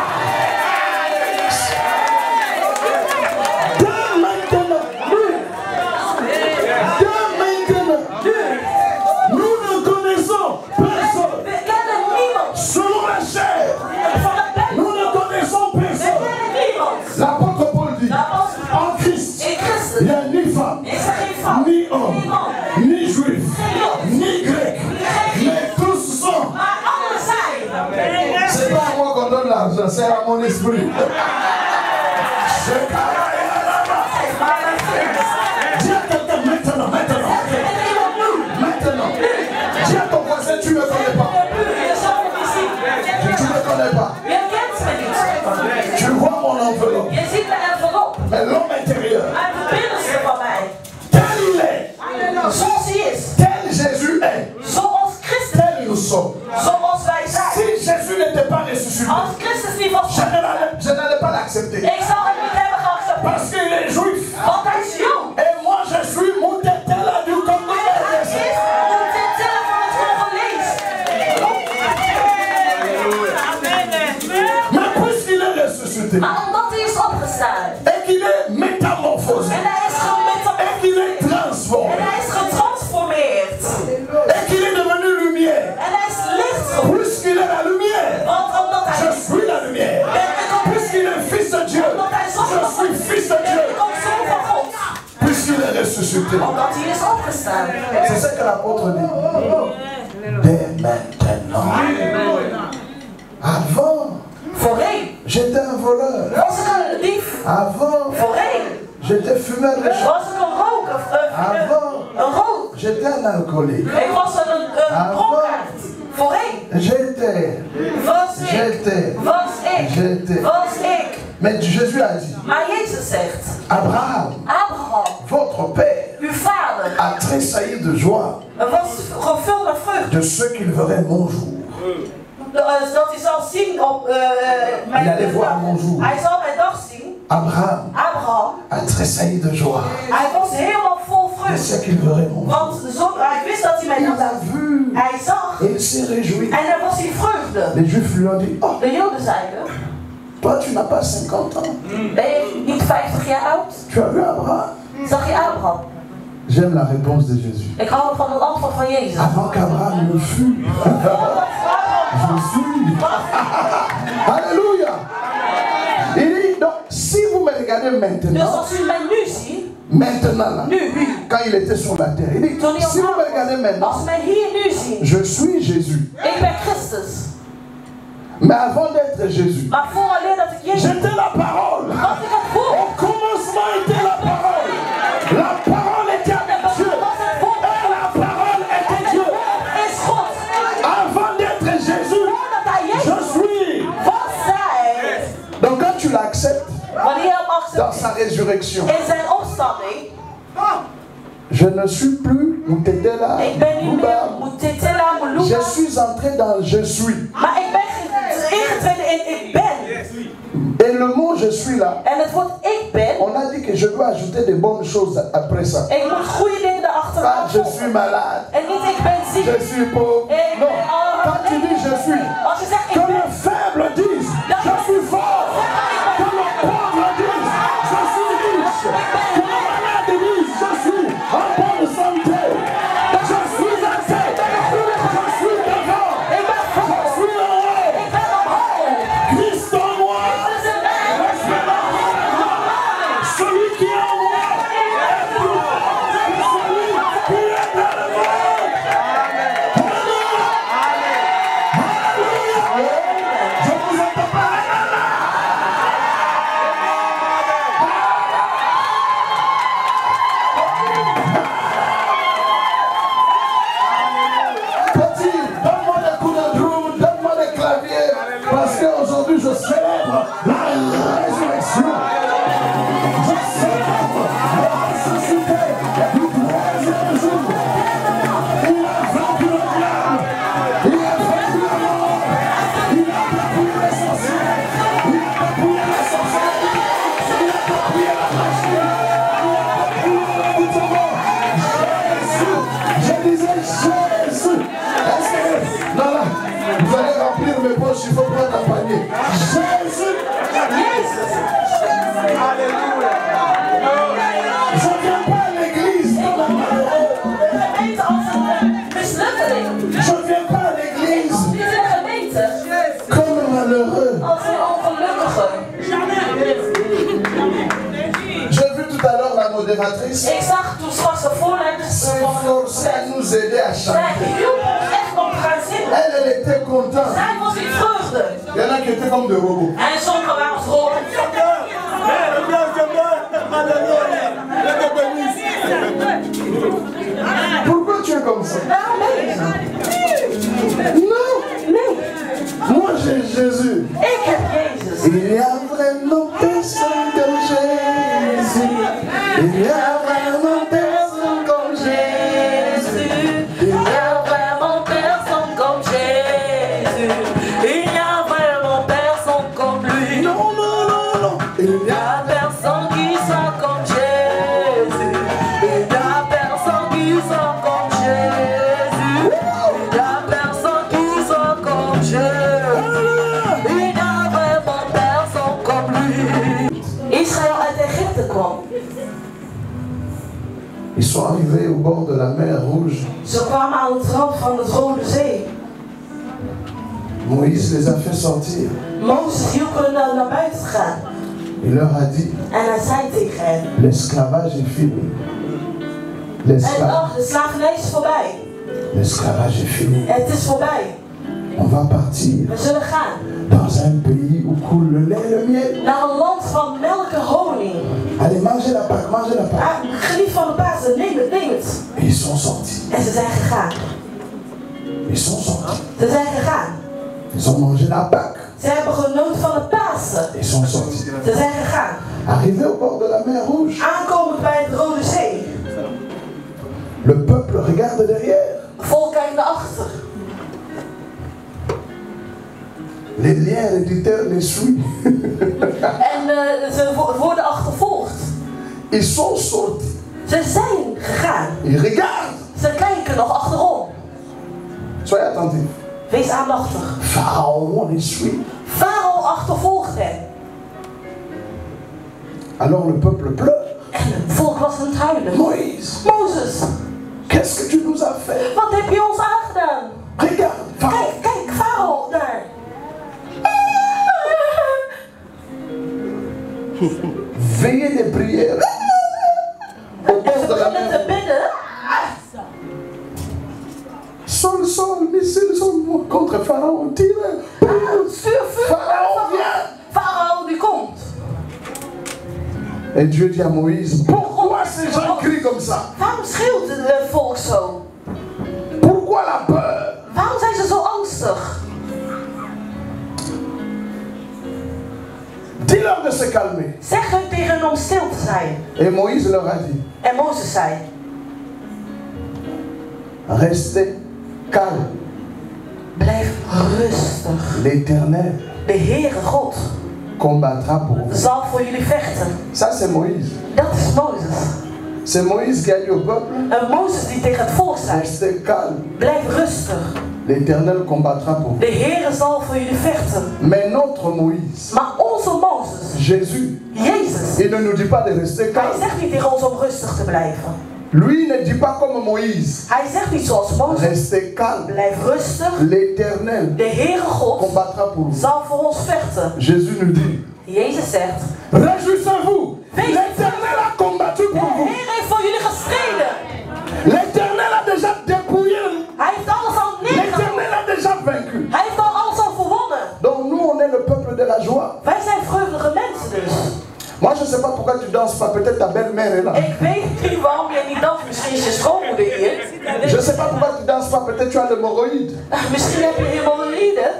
Dès maintenant, nous ne connaissons personne. We kennen niemand Selon la chair, van de Bijbel. nous ne connaissons We personne. kennen à mon esprit. Dis à quelqu'un maintenant. Dis à ton voisin, tu ne me connais pas. Tu ne me connais pas. Tu vois mon enveloppe. Mais l'homme intérieur, tel il est, tel Jésus est, tel nous sommes. Si Jésus n'était pas ressuscité, je n'allais pas l'accepter. Parce qu'il est juif. Et moi je suis Moutetela du Congo. Mais puisqu'il est ressuscité, et qu'il est métamorphosé, et qu'il est transformé, et qu'il est devenu lumière, puisqu'il est la lumière, je suis la lumière. Puisqu'il est fils de Dieu, je suis fils de Dieu. Puisqu'il est ressuscité. C'est ce que l'apôtre dit. Dès maintenant. Avant, j'étais un voleur. Avant, j'étais fumeur de chant. Avant, j'étais un alcoolique. Avant, j'étais. Mais Jésus a dit, Abraham, votre père, a tressailli de joie de ce qu'il verrait mon jour. Il allait voir mon jour. Abraham a tressailli de joie de ce qu'il verrait mon jour. Il a vu et il s'est réjoui. Les Juifs lui ont dit, oh, toi tu n'as pas 50 ans. Tu as vu Abraham? J'aime la réponse de Jésus. Avant qu'Abraham ne fût, je suis. Alléluia. Il dit, donc, si vous me regardez maintenant, là, quand il était sur la terre, il dit, si vous me regardez maintenant, je suis Jésus. Mais avant d'être Jésus, j'étais la parole. Au commencement était la parole. La parole était avec Dieu. Et la parole était Dieu. Avant d'être Jésus, je suis. Donc quand tu l'acceptes, dans sa résurrection, je ne suis plus Moutetela. Je suis entré dans je suis. Et le mot je suis là, on a dit que je dois ajouter des bonnes choses après ça. Pas je suis malade, je suis pauvre. Non, quand tu dis je suis, que le faible dise je suis fort, que le pauvre dise je suis riche, que le malade dise je suis en bonne santé, je suis à tête, je suis devant, je suis en haut, Christ en moi, celui qui est en moi est plus fort que celui qui est dans le monde. Alléluia. Je vous entends pas. Petit, donne-moi des coups de drum, donne-moi des claviers, parce qu'aujourd'hui je célèbre la résurrection. Je célèbre la ressuscité du troisième jour. Il a vaincu le diable, il a vaincu la mort, il a dépouillé les sorciers, il a dépouillé les sorciers, il a dépouillé la machine, il a dépouillé l'accoutrement. Jésus, je disais Jésus. Est-ce que, non, là, vous allez remplir mes poches, il faut prendre un panier. Jésus. Alléluia. Je ne viens pas à l'église comme un malheureux. Je ne viens pas à l'église comme un malheureux. J'ai vu tout à l'heure la modératrice s'efforcer à nous aider à chanter. Elle était contente. Il y en a qui qui étaient comme des robots. En sommigen waren als robots. Pourquoi tu es comme ça? Non. Moi j'ai Jésus. Ik heb Jezus. Il y a vraiment personne comme Jésus. Il y a vraiment personne comme Jésus. Il n'y a vraiment personne comme Jésus. Il n'y a vraiment personne comme lui. Non. Il Il n'y a personne qui soit comme Jésus. Il n'y a personne qui soit comme Jésus. Il n'y a personne qui soit comme Jésus. Il n'y a vraiment personne comme lui. Israël uit Egypte kwam. Ils sont arrivés au bord de la mer Rouge. Ze kwamen aan het rand van de Rode Zee. Moïse les a fait sortir. Mozes hielp hen naar buiten gaan. Il leur a dit, En hij zei tegen hen. l'esclavage est fini. En ach, de slavernij is voorbij. L'esclavage est fini. Het is voorbij. On va partir We zullen gaan dans un pays où coule le lait et le miel. naar een land van melk en honing. Allez, mangez la Pâque, mangez la Pâque. Geniet van de Pasen, neem het, neem het. Et ils sont sortis. En ze zijn gegaan. Ils sont sortis. Ze zijn gegaan. Ils ont mangé la Pâque. Ze hebben genoten van de Pasen. Ils sont sortis. Ze zijn gegaan. Arrivés au bord de la mer Rouge, Aankomend bij het Rode Zee. le peuple regarde derrière. Het volk kijkt naar achter. Les liens héréditaires les suivent. En ze worden achtervolgd. Ils sont sortis. Ze zijn gegaan. Ils regardent. Ze kijken nog achterom. Soyez attentifs. Wees aandachtig. Pharaon les suit. Farao achtervolgt hen. Alors le peuple pleure. En het volk was aan het huilen. Moïse, Mozes, qu'est-ce que tu nous as fait? wat heb je ons aangedaan? Regarde, Pharaon. Kijk, Farao daar. Veillez des prières. Au En bord ze de la beginnen mer. te bidden. Sol, missile, sol, contre Pharaon, tire. Stuur vuur. Pharaon, viens. Farao die komt. Et Dieu dit à Moïse, pourquoi ces gens crient comme ça? Waarom schreeuwt het volk zo? Pourquoi la peur? Waarom zijn ze zo angstig? Dis-leur de se calmer. Zeg hun tegen hen om stil te zijn. Et Moïse leur a dit, En Mozes zei, restez calme. blijf rustig. L'Éternel De Heere God combattra pour vous. zal voor jullie vechten. Ça c'est Moïse. Dat is Mozes. C'est Moïse qui a dit au peuple, Een Mozes die tegen het volk zei, restez calme. blijf rustig. L'Éternel combattra pour vous. De Heere zal voor jullie vechten. Mais notre Moïse, Maar onze Mozes, Jésus, Jezus, il ne nous dit pas de rester hij calme. zegt niet tegen ons om rustig te blijven. Lui ne dit pas comme Moïse, Hij zegt niet zoals Mozes, restez calme. blijf rustig. L'Éternel De Heere God combattra pour vous. zal voor ons vechten. Jésus nous dit, Jezus zegt, réjouissez-vous. L'Éternel a combattu de pour vous. Heer heeft voor jullie gestreden. L'Éternel a déjà dépouillé. Hij heeft alles al neergelegd. L'Éternel a déjà vaincu. Hij heeft al alles al verwonnen. Donc nous, on est le peuple de la joie. Wij zijn vreugdige mensen dus. Moi, je ne sais pas pourquoi tu danses pas. Peut-être ta belle-mère est là. Ik weet niet waarom jij niet danst. Misschien is je schoonmoeder hier. Je ne sais pas pourquoi tu danses pas. Peut-être tu as l'hémorroïde. Misschien heb je hemorroïden.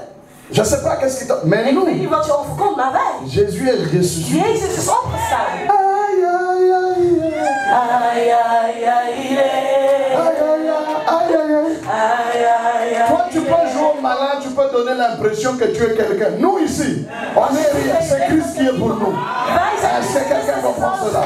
Je ne sais pas qu'est-ce qui t'a... Mais Ik weet nous, niet wat je overkomt, maar wij. Jésus est ressuscité. Jezus is opgestaan. Aïe, aïe, aïe, Ai, aïe. ai, ai, Aïe, aïe, aïe, aïe, aïe. ai, ai, ai. Toi, tu peux jouer au malin, tu peux donner l'impression que tu es quelqu'un. Nous, ici, on n'est rien. C'est Christ qui est pour nous. Wij zijn Est-ce que quelqu'un comprend cela?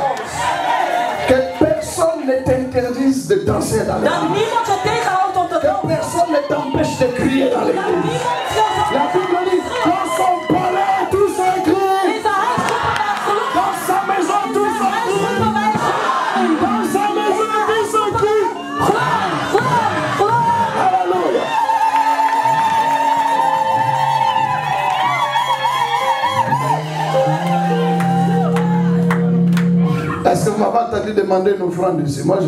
Que personne ne t'interdise de danser dans dat l'église. niemand je tegenhoudt om te Que dansen. personne ne t'empêche de crier dans Dat l'église. niemand je La Bible dit, dans son palais, tous un cri. in zijn huis roepen wij geluk. Dans sa maison, In tous zijn un huis cri. roepen wij geluk. Dans sa maison, tous un cri. Alléluia. Est-ce que vous m'avez entendu demander une offrande ici? Moi,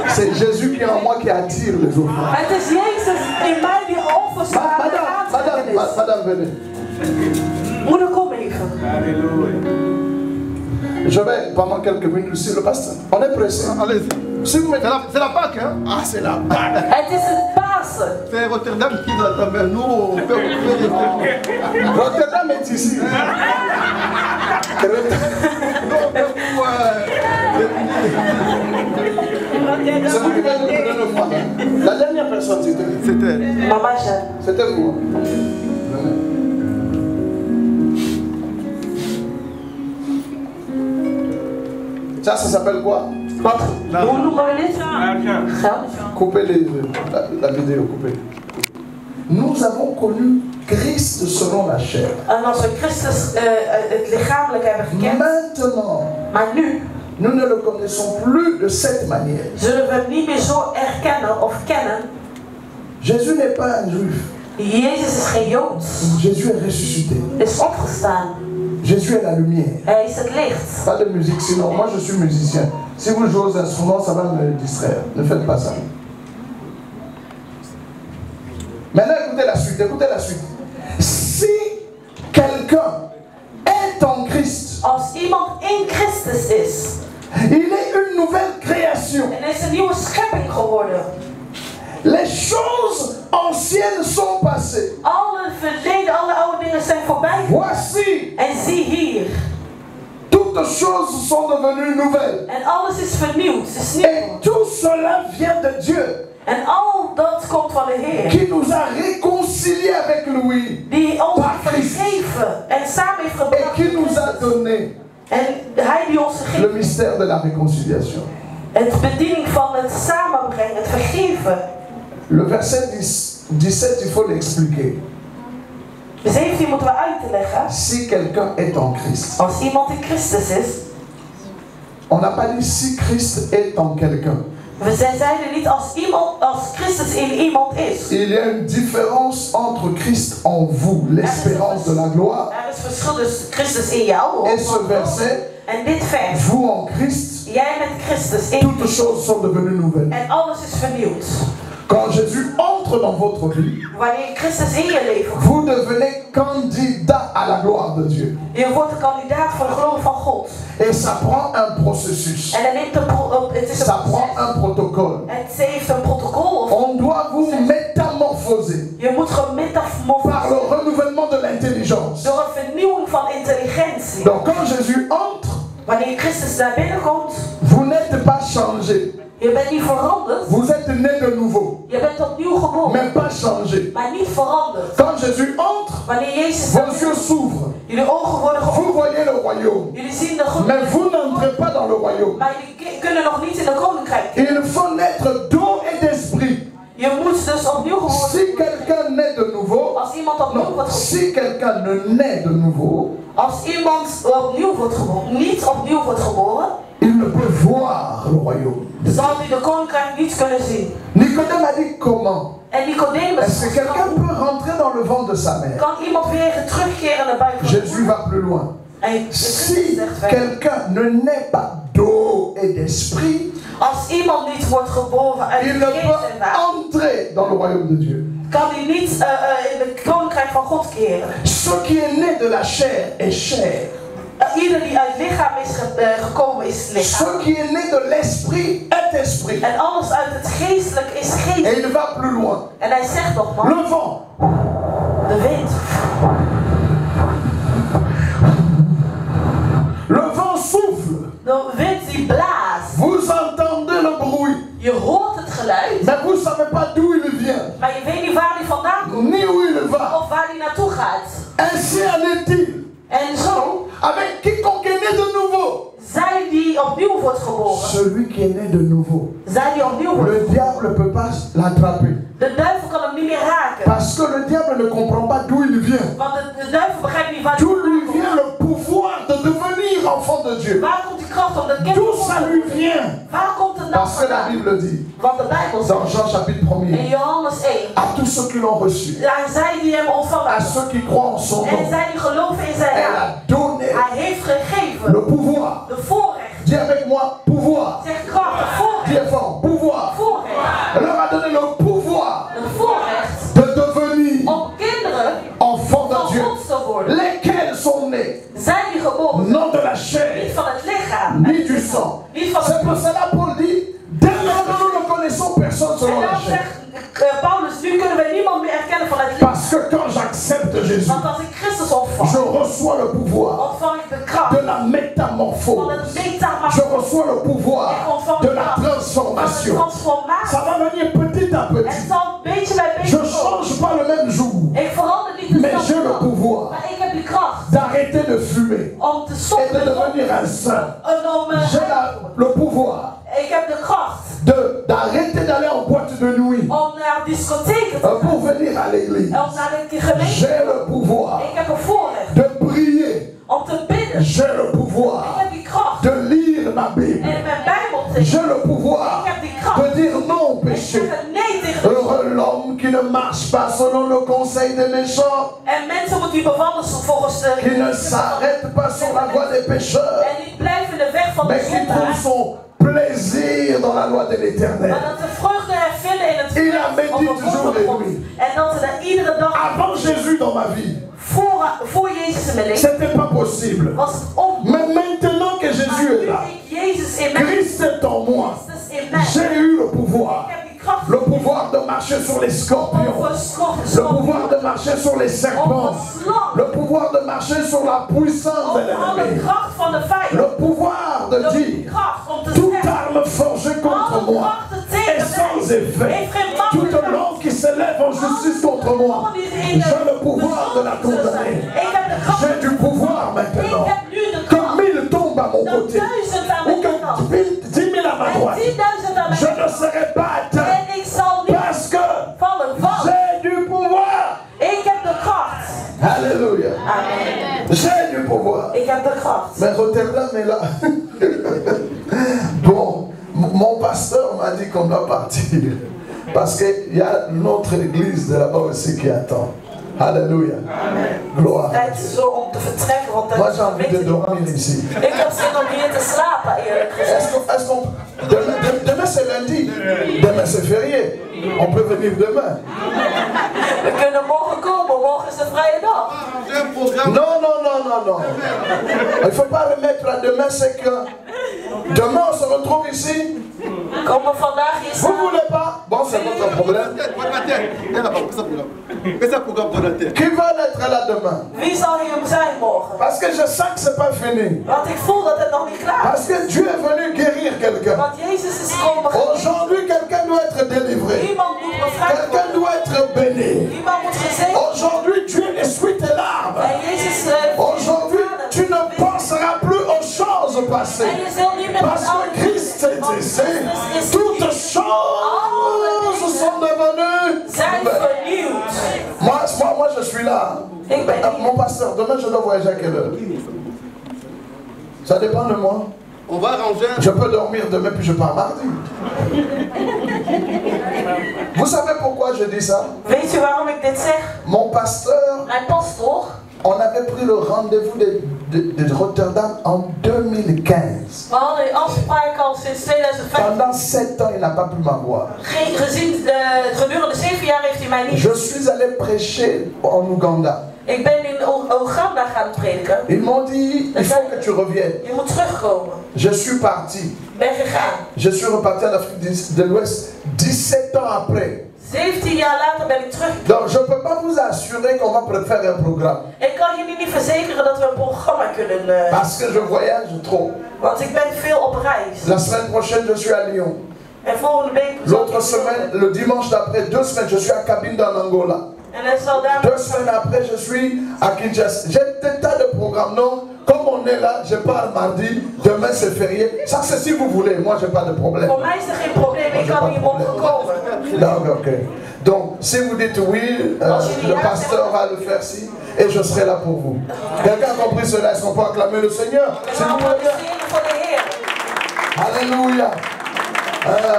c'est Jésus qui est en moi qui attire les offrandes. Het is Jezus in mij die overslaat. Madame, venez. Moeder, kom even. Alléluia. Je vais pendant quelques minutes aussi le pasteur. On est pressé. Allez-y. Si vous mettez C'est la Pâque, hein? Ah, c'est la Pâque. Het is het Pasen. C'est Rotterdam qui doit t'amener. Nous, on peut couper Rotterdam est ici. Nous, on peut C'est vous qui venez nous donner le mois. La dernière personne, c'était C'était. Mama Jeanne. C'était vous. Ça s'appelle quoi? Wat? Hoe noemen we dit? L'argent. Geld. Coupez la vidéo, coupez. Nous avons connu Christ selon la chair. En als we Christus het lichamelijk hebben gekend, Maintenant, maar nu nous ne le connaissons plus de cette manière. zullen we hem niet meer zo erkennen of kennen. Jésus n'est pas un juif. Jezus is geen Jood. Jésus est ressuscité. Hij is opgestaan. Jésus est la lumière. Hij is het licht. Pas de musique, sinon moi je suis musicien. Si vous jouez aux instruments, ça va me distraire. Ne faites pas ça. Maintenant, écoutez la suite, écoutez la suite. Si quelqu'un est en Christ, Als iemand in Christus is, il est une nouvelle création. en hij is een nieuwe schepping geworden. Les choses anciennes sont passées. Alle verleden, alle oude dingen zijn voorbij. Voici, En zie hier. toutes choses sont devenues nouvelles. En alles is vernieuwd. Het is nieuw. Et tout cela vient de Dieu, En al dat komt van de Heer. qui nous a réconciliés avec lui Die ons Par heeft Christ. vergeven. En samen heeft et gebracht. qui nous a donné En hij die ons le gegeven. mystère de la réconciliation. Het bediening van het samenbrengen, het vergeven. Le verset 17, il faut l'expliquer. De 17 moeten we uitleggen. Si quelqu'un est en Christ, Als iemand in Christus is. on n'a pas dit si Christ est en quelqu'un. We zeiden niet als Christus in iemand is. Il y a une différence entre Christ en vous, l'espérance de la gloire, Er is verschil tussen Christus in jou. et ce verset, En dit vers. vous en Christ, Jij met Christus in. toutes choses sont devenues nouvelles. En alles is vernieuwd. Quand Jésus entre dans votre vie, Wanneer Christus in je leven komt. vous devenez candidat à la gloire de Dieu. Je wordt een kandidaat voor de glorie van God. Et ça prend un processus, En dan neemt het is ça een prend proces. un protocole. Het heeft een protocol. On doit vous métamorphoser Je moet par gemetamorfoseren le renouvellement de l'intelligence. door een vernieuwing van intelligentie. Donc quand Jésus entre, Wanneer Christus naar binnen komt, vous n'êtes pas changé. je bent niet veranderd. Vous êtes né de nouveau, Je bent opnieuw geboren, mais pas changé. maar niet veranderd. Quand Jésus entre, Wanneer Jezus naar vos binnen yeux s'ouvrent. jullie ogen worden Vous geopend. voyez le royaume. Jullie zien de glorie. Mais vous n'entrez pas dans le royaume. Maar jullie kunnen nog niet in de koninkrijk. Il faut naître d'eau et d'esprit. Je moet dus opnieuw geboren Si quelqu'un naît de nouveau, Als iemand opnieuw non, wordt geboren. si quelqu'un ne naît de nouveau, Als iemand opnieuw wordt geboren, niet opnieuw wordt geboren, il ne peut voir le royaume. zal hij de koninkrijk niet kunnen zien. Nicodème a dit comment? En Nicodemus, Est-ce que quelqu'un peut rentrer dans le ventre de sa mère? kan iemand weer terugkeren naar buiten? Jésus va plus loin. En Si Christus zegt verder, quelqu'un ne naît pas d'eau et d'esprit, als iemand niet wordt geboren uit il de ne geest en peut water, entrer dans le royaume de Dieu. kan hij niet in het koninkrijk van God keren. Ce qui est né de la chair est chair. Ieder die uit lichaam is gekomen is lichaam. Ce qui est né de l'esprit est esprit. En alles uit het geestelijk is Et geest. il va plus loin. En hij zegt nog maar, Le vent, de wind. le vent souffle. De wind die blaast. Vous entendez le bruit, Je hoort het geluid, mais vous ne savez pas d'où il vient, maar je weet niet waar die vandaan komt. ni où il va. Of waar die naartoe gaat. Ainsi en est-il En zo, avec quiconque est né de nouveau. zij die opnieuw wordt geboren. Celui qui est né de nouveau. Zij die opnieuw wordt Le geboren. diable ne peut pas l'attraper. De duivel kan hem niet meer raken. Parce que le diable ne comprend pas d'où il vient. Want de duivel begrijpt niet waar D'où lui komt. vient le pouvoir de devenir enfant de Dieu. Waar komt die kracht om de kind D'où te ça worden? lui vient? Waar komt het nou Parce que la vandaan? Bible dit, Want de Bijbel dans zegt Jean chapitre 1er, in Johannes 1. à tous ceux qui l'ont reçu, Aan zij die hem à ontvangen. ceux qui croient en son En nom, zij die geloven in zijn elle naam. a donné Hij heeft gegeven le pouvoir. de voorrecht. Dis avec moi, pouvoir. Zeg kracht, de Dis voorrecht. fort, pouvoir. Voorrecht. Elle leur a donné le pouvoir De voorrecht de devenir om kinderen enfants de van Dieu. God te worden. Parce que quand j'accepte Jésus, Want als ik Christus ontvang, je reçois le pouvoir ontvang ik de kracht de la métamorphose. van het Je metamorfose. reçois le pouvoir de la Van de transformation. transformatie. Ça va venir petit à Het petit. zal beetje bij Je beetje ne komen. change pas le même jour, Ik verander niet mais j'ai le dezelfde dag. pouvoir Maar ik heb die kracht d'arrêter de fumer om te et de stoppen devenir un saint. en om J'ai le pouvoir ik heb de kracht d'arrêter d'aller en boîte de nuit om naar discotheken te gaan. pour venir à l'église. Om naar de gemeente. J'ai le pouvoir Ik heb een voorrecht de prier. om te bidden. J'ai le Ik pouvoir heb die kracht. de lire ma Bible. En mijn Bijbel te J'ai le pouvoir Ik heb die kracht. de dire non au Ik péché. zeg een nee tegen de Heureux l'homme qui ne marche pas selon le conseil des méchants, En mensen moeten die bewandelen volgens qui ne de s'arrête pas sur la voie des pécheurs, en niet blijven in de weg van de mais qui trouve zondaar. son plaisir dans la loi de l'Éternel. Maar dat ze vreugde hervinden in het Il a werk médite van de jour et God. nuit. En dat ze daar iedere dag Avant Jésus dans ma vie, voor Jezus in mijn leven c'était pas possible. was het onmogelijk. Mais maintenant que Maar Jésus nu est là, ik Jezus in mij, Christ est en moi, Christus in mij. j'ai eu le pouvoir. Ik heb die kracht Le pouvoir de marcher sur les scorpions. over Le pouvoir de marcher sur les serpents. Le pouvoir de marcher sur la puissance de over alle l'ennemi. kracht van de vijand. Le pouvoir de De dire kracht om te toute zeggen, arme forgée contre alle moi krachten est tegen sans mij. effet. Heeft geen macht Toute meer. langue qui s'élève en justice contre moi, j'ai le pouvoir de la condamner. Ik heb de kracht. J'ai du pouvoir Ik maintenant. heb nu de Que kracht. 1000 tombent à mon Dat côté 1000 aan ou mijn que kant. 10 000 à ma En droite, 10.000 aan je mijn ne serai pas atteint En ik zal niet parce que vallen. j'ai du pouvoir. Ik heb de kracht. Alléluia. Amen. J'ai du pouvoir. Ik heb de kracht. Mais Rotterdam est là. Bon, mon pasteur m'a dit qu'on doit partir. Parce qu'il y a notre église de là-bas aussi qui attend. Alléluia. Gloire. Het is zo om te vertrekken, want Moi j'ai envie de dormir ici. ik heb zin om hier te slapen, eerlijk gezegd. Demain c'est lundi. Demain c'est férié. On peut venir demain. We kunnen morgen komen, morgen is de vrije dag. J'ai un programme. Non, non, non, non, non. Il ne faut pas remettre à demain, c'est que demain on se retrouve ici. Komen vandaag hier Vous ne samen. voulez pas? Bon, c'est votre problème. Qui va être là demain? Wie zal hier zijn morgen? Parce que je sens que c'est pas fini. Want ik voel dat het nog niet klaar is. Parce que Dieu est venu guérir quelqu'un. Want Jezus is komen. Aujourd'hui, quelqu'un doit être délivré. Iemand moet bevrijd Quelqu'un worden. doit être béni. Iemand moet gezegend. Aujourd'hui, Dieu essuie tes larmes. En Jezus Aujourd'hui, tu ne penseras plus aux choses passées. En je zult niet meer Parce que Christ est ici. Toutes choses sont devenues zijn nouvelles. vernieuwd. Moi, je suis là. Mon pasteur, demain, je dois voyager à quelle heure? Ça dépend de moi. On va arranger. Je peux dormir demain, puis je pars mardi. Vous savez pourquoi je dis ça? Weet je waarom ik dit zeg? Mon pasteur, Mijn pastoor, on avait pris le rendez-vous de Rotterdam en 2015. we hadden een afspraak al sinds 2005. Pendant 7 ans, il n'a pas pu m'avoir. Gedurende 7 jaar heeft hij mij niet. Je suis allé prêcher en Ouganda. Ik ben in Oeganda gaan prediken. Ils m'ont dit, il faut que tu reviennes. Je moet terugkomen. Je suis parti. Ik ben gegaan. Je suis reparti en Afrique de l'Ouest 17 ans après. 17 jaar later ben ik terug. Donc je ne peux pas vous assurer qu'on va faire un programme. Ik kan jullie niet verzekeren dat we een programma kunnen. Parce que je voyage trop. Want ik ben veel op reis. La semaine prochaine, je suis à Lyon. En volgende week. L'autre semaine, le dimanche d'après, 2 semaines, je suis à Cabinda en Angola. En dan zal daar. 2 semaines après, je suis à Kinshasa. J'ai des tas de programmes. Non, comme on est là, je pars mardi, demain c'est férié. Ça c'est si vous voulez, moi j'ai pas de problème. Voor mij is er geen probleem, ik kan hier morgen komen. Donc, ok. Donc, si vous dites oui, le pasteur va le faire si, et je serai là pour vous. Quelqu'un a compris cela? Est-ce qu'on peut acclamer le Seigneur? We gaan applaudisseren voor de Heer. Alléluia.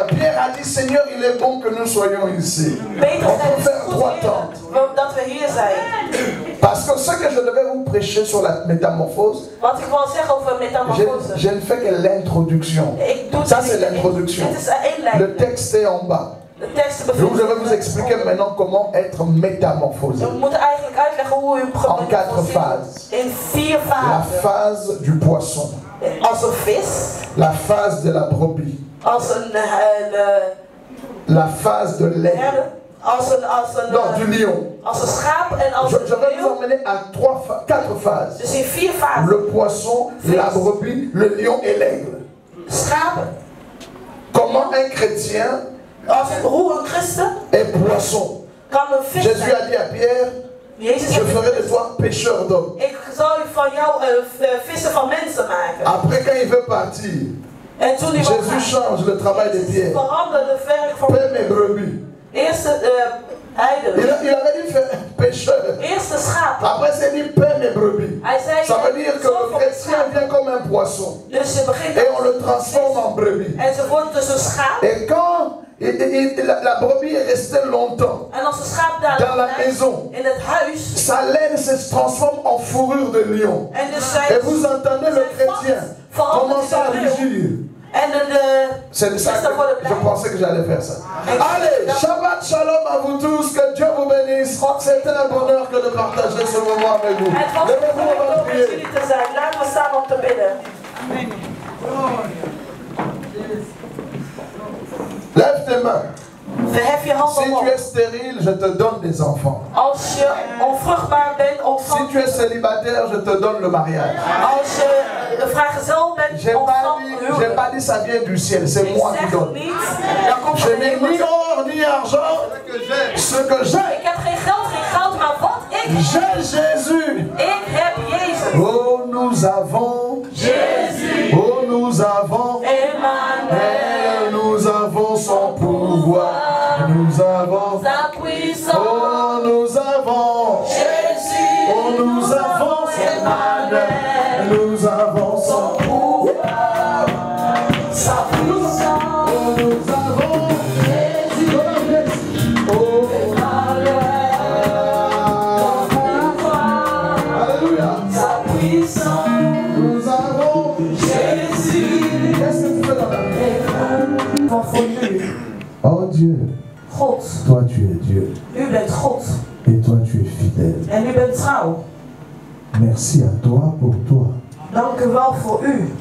Pierre a dit, Seigneur, il est bon que nous soyons ici. Peter On zei, peut het faire is 3 goed tentes. Heer, dat we hier zijn. Parce que ce que je devais vous prêcher sur la métamorphose, Wat ik wil zeggen over metamorfose. je ne fais que l'introduction. Ik doe Ça, c'est l'introduction. Dit is een inleiding. Le texte est en bas. De tekst Je vais vous expliquer maintenant comment être métamorphosé. We moeten eigenlijk uitleggen hoe u En 4 phases. in 4 La fasen. phase du poisson. Als een vis, La phase de la brebis. als een La phase de l'aigle. herde, Non, du lion. Als een schaap en als Je een vais vous leeuw. emmener à 4 phases. Dus in 4 fasen. Le poisson, la brebis, le lion et l'aigle. Schaap, Comment un chrétien hoe een christen est poisson. kan een vis Jésus zijn. a dit à Pierre, Jezus je heeft ferai de toi pécheur d'hommes. ik zal van jou vissen van mensen maken. Après, quand il veut partir, En toen hij wou Jésus gaan, change le travail de Pierre. veranderde het werk van Paix mes brebis. eerste heiden. Il avait dit faire pécheur. Eerste schaap. Après, c'est dit paix mes brebis. Hij zei, Ça veut dire que zorg le voor de chrétien schaap. vient comme un poisson. Dus je begint Et on le transforme en brebis. en ze wordt dus een schaap. Et quand la brebis est restée longtemps En als de schaap daar dans la blijft, maison, in het huis. sa laine se transforme en fourrure de lion. En dus zij, Et vous entendez le chrétien commencer à rugir. En C'est ça que je pensais que j'allais faire ça. Allez, Shabbat Shalom à vous tous, que Dieu vous bénisse. C'était un bonheur que de partager ce moment avec vous. Het was Levez-vous, on va om met prier. jullie te zijn. Laten we staan om te bidden. Lève tes mains. Verhef je handen Si op. tu es stérile, je te donne des enfants. Als je onvruchtbaar bent, Si ontvang. tu es célibataire, je te donne le mariage. Als je een vrijgezel bent, J'ai ontvang huwelijk. pas dit ça vient du ciel, c'est Ik moi qui zeg donne. niet, dan komt Je er n'ai ni niemand. or ni argent, ce que j'ai, Ik heb geen geld, maar wat ik j'ai Jésus. Ik heb Jezus. Oh, nous avons Jésus. Oh, nous avons Emmanuel. nous avons son pouvoir. Nous avons Sa puissance. Oh, nous avons Jésus. Oh, nous avons son Emmanuel. Nous avons son pouvoir. Sa puissance. Oh, nous avons Jésus. Oh, Emmanuel. Alléluia. Sa puissance. Nous avons Jésus. Qu'est-ce que tu fais dans la vie? Van voor u. Oh Dieu, God. toi tu es Dieu U bent God. et toi tu es fidèle. En u bent trouw. Merci à toi pour toi. Dank u wel voor u.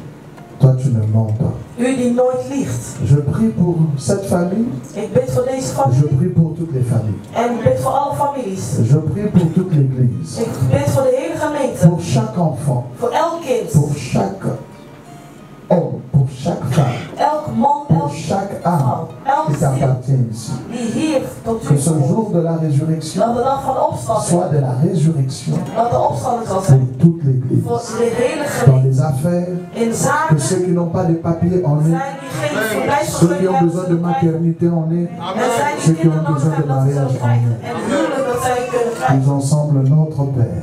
Toi tu ne mens pas. U die nooit liegt. Je prie pour cette famille. Ik bid voor deze Je familie. prie pour toutes les familles. En ik bid voor alle families. Je prie pour toute l'église. Ik bid voor de hele gemeente. Pour chaque enfant. Voor elk kind. Pour chaque homme. Pour chaque femme. Elk man, Pour elk chaque âme vrouw. Elk qui ziel t'appartient ici. die hier tot u Que ce komt. jour de la résurrection Dat de dag van de opstanding. soit de la résurrection Dat de opstanding zal pour zijn. toute l'église. Voor de hele Dans gemeente. les affaires, In que zaken ceux qui n'ont pas de papier en eux, zijn die geen ceux qui verblijfsvergunning ont hebben. besoin de maternité en eux, En zijn ceux die qui ont kinderen nodig besoin de hebben dat ze mariage zullen en krijgen. eux. En huwelijk dat zij kunnen krijgen. Nous ensemble notre Père,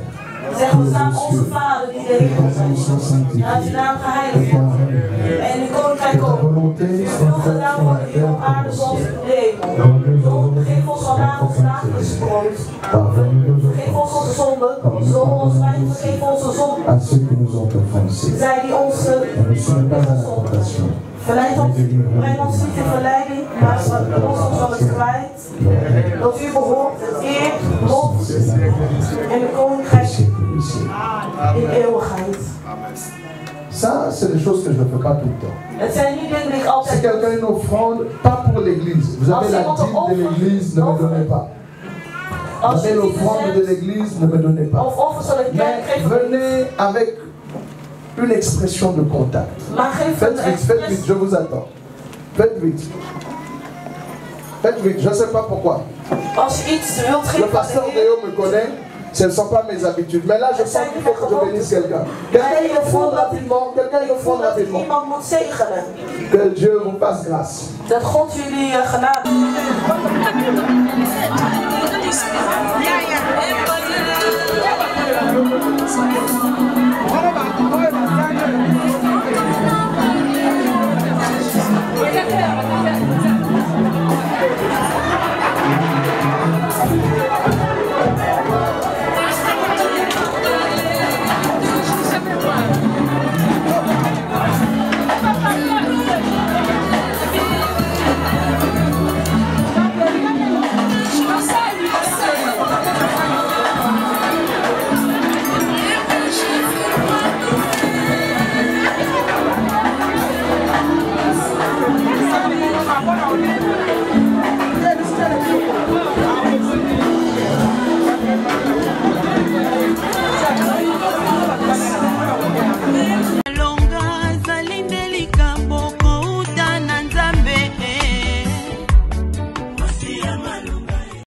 Zeggen we samen onze Vader die de que hemel ton nom soit zijn. Laat uw sanctifié, naam que geheiligd ton worden. règne vienne, En uw que koninkrijk ta komen. volonté Uw soit wil faite gedaan sur la worden hier terre op comme aarde au zoals ciel. in de hemel. Donne-nous Geef ons vandaag ons aujourd'hui dagelijks brood. Pardonne-nous nos Vergeef ons onze offenses, zonden, zoals wij vergeven onze zonden. à ceux qui nous ont offensés. Zij die ons Et ne sois pas à la tentation, verleid ons, breng ons niet in verleiding, maar los ons van het kwijt. Dat u behoort het eer, lof en de koninkrijk siècle des siècles. in eeuwigheid. Ça, c'est des choses que je ne fais pas tout le temps. Het zijn niet dingen die ik Si altijd quelqu'un a une offrande, pas pour l'église. Vous avez la dîme de l'église, ne me donnez pas. Vous als avez je l'offrande de niet l'église, ne me donnez pas. of offers aan de kerk Mais geven. venez avec une expression de contact. Maar geef Faites een vite, je vous attends. Faites vite. Faites vite, je ne sais pas pourquoi. Als je iets wilt Le geven aan pasteur de Heer, Déo me connaît, ce ne sont pas mes habitudes. Mais là, je sens qu'il faut que je bénisse quelqu'un. Quelqu'un il offrande rapidement, quelqu'un il voel offrande dat ik rapidement. iemand moet zegenen. Que Dieu vous fasse grâce. Dat God jullie genade.